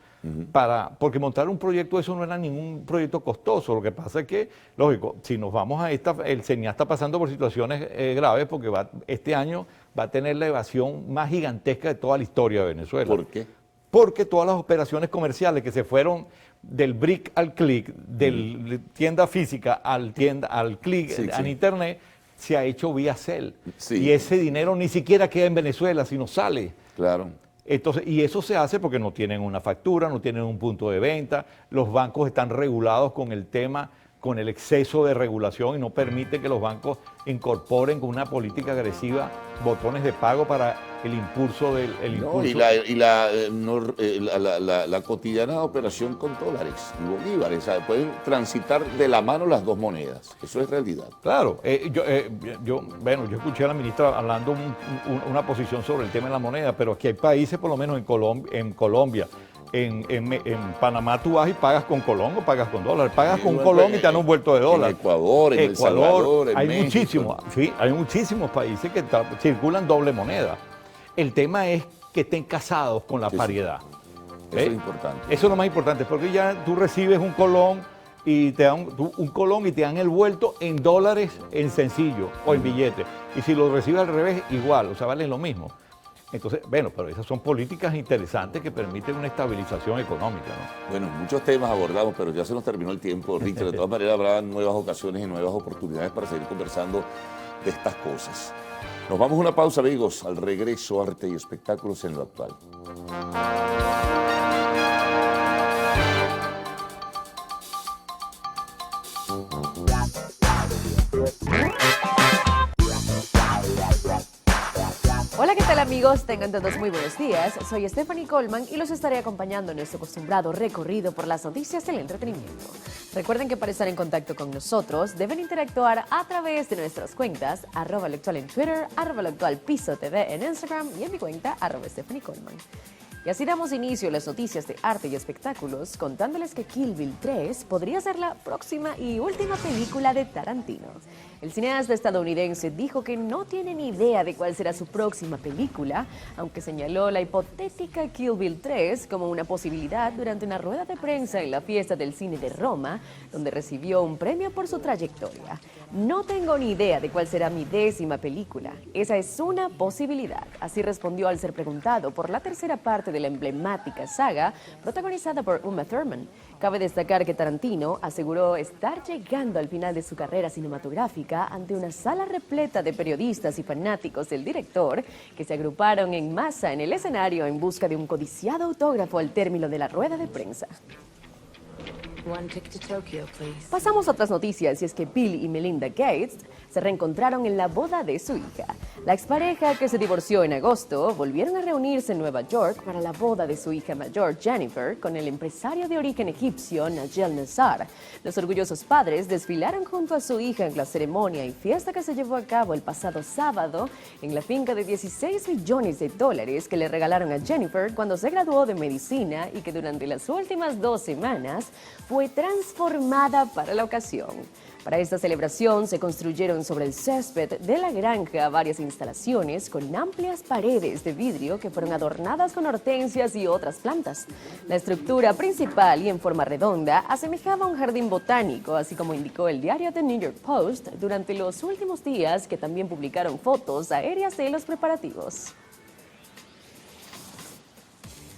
Porque montar un proyecto, eso no era ningún proyecto costoso. Lo que pasa es que, lógico, si nos vamos a el CENIA está pasando por situaciones graves porque este año va a tener la evasión más gigantesca de toda la historia de Venezuela. ¿Por qué? Porque todas las operaciones comerciales que se fueron del brick al click, de tienda física al click en internet, se ha hecho vía CEL. Y ese dinero ni siquiera queda en Venezuela, sino sale. Claro. Entonces, y eso se hace porque no tienen una factura, no tienen un punto de venta, los bancos están regulados con el tema, con el exceso de regulación y no permiten que los bancos incorporen con una política agresiva botones de pago para el impulso del impulso. Y la cotidiana operación con dólares y bolívares, ¿sabes? Pueden transitar de la mano las dos monedas, eso es realidad. Claro, yo escuché a la ministra hablando una posición sobre el tema de la moneda, pero aquí hay países, por lo menos en Colombia, en Panamá tú vas y pagas con colón o pagas con dólar, pagas con colón y te dan un vuelto de dólar. En Ecuador, en El Salvador, en hay México. Hay muchísimos países que circulan doble moneda. El tema es que estén casados con la paridad. Eso es importante. Eso es lo más importante, porque ya tú recibes un colón y te dan y te dan el vuelto en dólares en sencillo o en billete. Y si lo recibes al revés, igual, o sea, vale lo mismo. Entonces, bueno, pero esas son políticas interesantes que permiten una estabilización económica, ¿no? Bueno, muchos temas abordamos, pero ya se nos terminó el tiempo, Richard. De todas maneras, habrá nuevas ocasiones y nuevas oportunidades para seguir conversando de estas cosas. Nos vamos a una pausa, amigos. Al regreso, arte y espectáculos en lo actual. Hola, ¿qué tal amigos? Tengan todos muy buenos días. Soy Stephanie Coleman y los estaré acompañando en nuestro acostumbrado recorrido por las noticias del entretenimiento. Recuerden que para estar en contacto con nosotros deben interactuar a través de nuestras cuentas @loactual en Twitter, @loactualpisotv en Instagram y en mi cuenta @Stephanie Coleman. Y así damos inicio a las noticias de arte y espectáculos contándoles que Kill Bill 3 podría ser la próxima y última película de Tarantino. El cineasta estadounidense dijo que no tiene ni idea de cuál será su próxima película, aunque señaló la hipotética Kill Bill 3 como una posibilidad durante una rueda de prensa en la fiesta del cine de Roma, donde recibió un premio por su trayectoria. No tengo ni idea de cuál será mi 10ª película. Esa es una posibilidad. Así respondió al ser preguntado por la tercera parte de la emblemática saga protagonizada por Uma Thurman. Cabe destacar que Tarantino aseguró estar llegando al final de su carrera cinematográfica ante una sala repleta de periodistas y fanáticos del director que se agruparon en masa en el escenario en busca de un codiciado autógrafo al término de la rueda de prensa. Pasamos a otras noticias, y es que Bill y Melinda Gates se reencontraron en la boda de su hija. La expareja, que se divorció en agosto, volvieron a reunirse en Nueva York para la boda de su hija mayor, Jennifer, con el empresario de origen egipcio, Nigel Nassar. Los orgullosos padres desfilaron junto a su hija en la ceremonia y fiesta que se llevó a cabo el pasado sábado en la finca de $16 millones que le regalaron a Jennifer cuando se graduó de medicina y que durante las últimas 2 semanas fue transformada para la ocasión. Para esta celebración se construyeron sobre el césped de la granja varias instalaciones con amplias paredes de vidrio que fueron adornadas con hortensias y otras plantas. La estructura principal y en forma redonda asemejaba un jardín botánico, así como indicó el diario The New York Post durante los últimos días, que también publicaron fotos aéreas de los preparativos.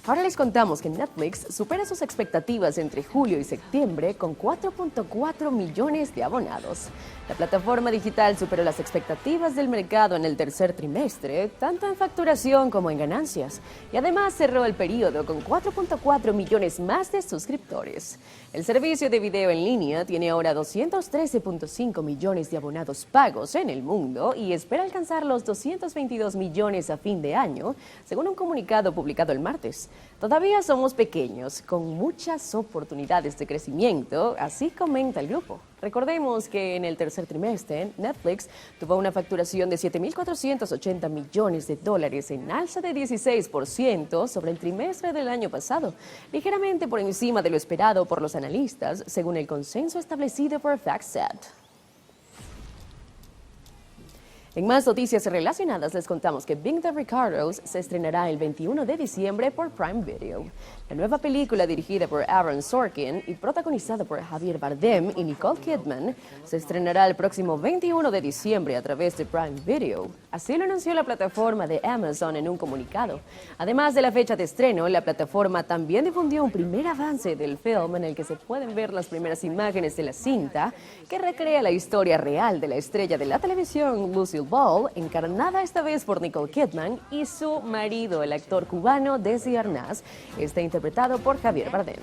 Ahora les contamos que Netflix supera sus expectativas entre julio y septiembre con 4.4 millones de abonados. La plataforma digital superó las expectativas del mercado en el tercer trimestre, tanto en facturación como en ganancias, y además cerró el periodo con 4.4 millones más de suscriptores. El servicio de video en línea tiene ahora 213.5 millones de abonados pagos en el mundo y espera alcanzar los 222 millones a fin de año, según un comunicado publicado el martes. Todavía somos pequeños, con muchas oportunidades de crecimiento, así comenta el grupo. Recordemos que en el tercer trimestre, Netflix tuvo una facturación de $7.480 millones, en alza de 16% sobre el trimestre del año pasado, ligeramente por encima de lo esperado por los analistas, según el consenso establecido por FactSet. En más noticias relacionadas les contamos que Being the Ricardos se estrenará el 21 de diciembre por Prime Video. La nueva película, dirigida por Aaron Sorkin y protagonizada por Javier Bardem y Nicole Kidman, se estrenará el próximo 21 de diciembre a través de Prime Video. Así lo anunció la plataforma de Amazon en un comunicado. Además de la fecha de estreno, la plataforma también difundió un primer avance del film en el que se pueden ver las primeras imágenes de la cinta, que recrea la historia real de la estrella de la televisión, Lucille Ball, encarnada esta vez por Nicole Kidman, y su marido, el actor cubano Desi Arnaz, está interpretado por Javier Bardem.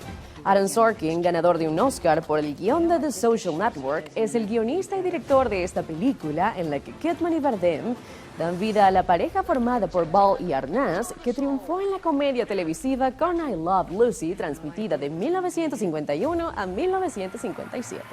Aaron Sorkin, ganador de un Oscar por el guión de The Social Network, es el guionista y director de esta película, en la que Kidman y Bardem dan vida a la pareja formada por Ball y Arnaz, que triunfó en la comedia televisiva Con I Love Lucy, transmitida de 1951 a 1957.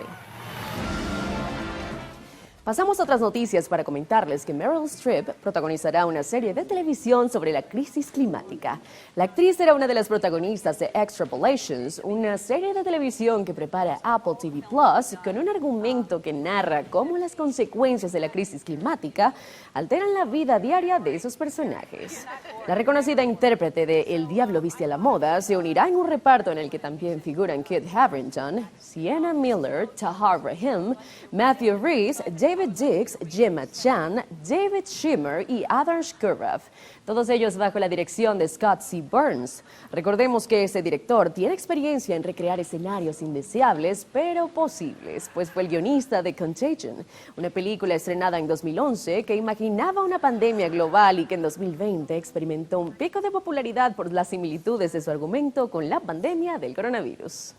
Pasamos a otras noticias para comentarles que Meryl Streep protagonizará una serie de televisión sobre la crisis climática. La actriz será una de las protagonistas de Extrapolations, una serie de televisión que prepara Apple TV Plus con un argumento que narra cómo las consecuencias de la crisis climática alteran la vida diaria de sus personajes. La reconocida intérprete de El Diablo Viste a la Moda se unirá en un reparto en el que también figuran Kit Harington, Sienna Miller, Tahar Rahim, Matthew Rhys, David Dix, Gemma Chan, David Schimmer y Adarsh Kurov. Todos ellos bajo la dirección de Scott C. Burns. Recordemos que este director tiene experiencia en recrear escenarios indeseables pero posibles, pues fue el guionista de Contagion, una película estrenada en 2011 que imaginaba una pandemia global y que en 2020 experimentó un pico de popularidad por las similitudes de su argumento con la pandemia del coronavirus.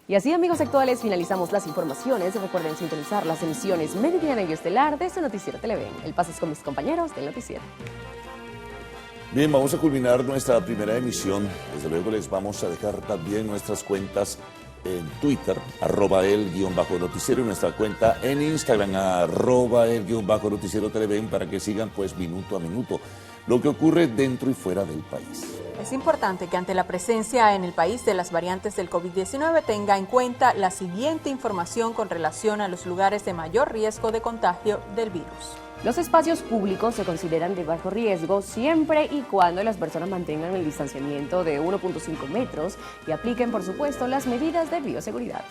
Y así, amigos actuales, finalizamos las informaciones. Recuerden sintonizar las emisiones meridiana y estelar de su noticiero Televen. El paso es con mis compañeros del noticiero. Bien, vamos a culminar nuestra primera emisión. Desde luego les vamos a dejar también nuestras cuentas en Twitter, @el_noticiero, y nuestra cuenta en Instagram, @el_noticiero Televen, para que sigan pues minuto a minuto lo que ocurre dentro y fuera del país. Es importante que ante la presencia en el país de las variantes del COVID-19 tenga en cuenta la siguiente información con relación a los lugares de mayor riesgo de contagio del virus. Los espacios públicos se consideran de bajo riesgo siempre y cuando las personas mantengan el distanciamiento de 1.5 metros y apliquen, por supuesto, las medidas de bioseguridad.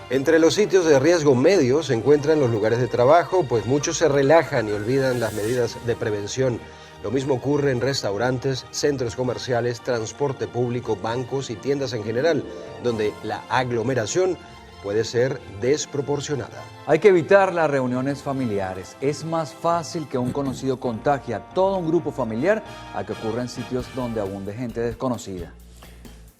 Entre los sitios de riesgo medio se encuentran los lugares de trabajo, pues muchos se relajan y olvidan las medidas de prevención. Lo mismo ocurre en restaurantes, centros comerciales, transporte público, bancos y tiendas en general, donde la aglomeración puede ser desproporcionada. Hay que evitar las reuniones familiares. Es más fácil que un conocido contagie a todo un grupo familiar a que ocurra en sitios donde abunde gente desconocida.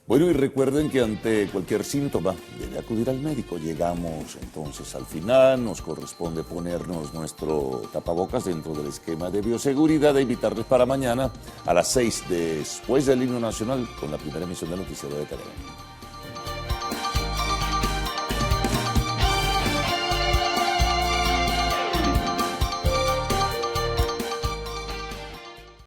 Bueno, y recuerden que ante cualquier síntoma debe acudir al médico. Llegamos entonces al final, nos corresponde ponernos nuestro tapabocas dentro del esquema de bioseguridad e invitarles para mañana a las 6 después del himno nacional con la primera emisión del Noticiero de Televen.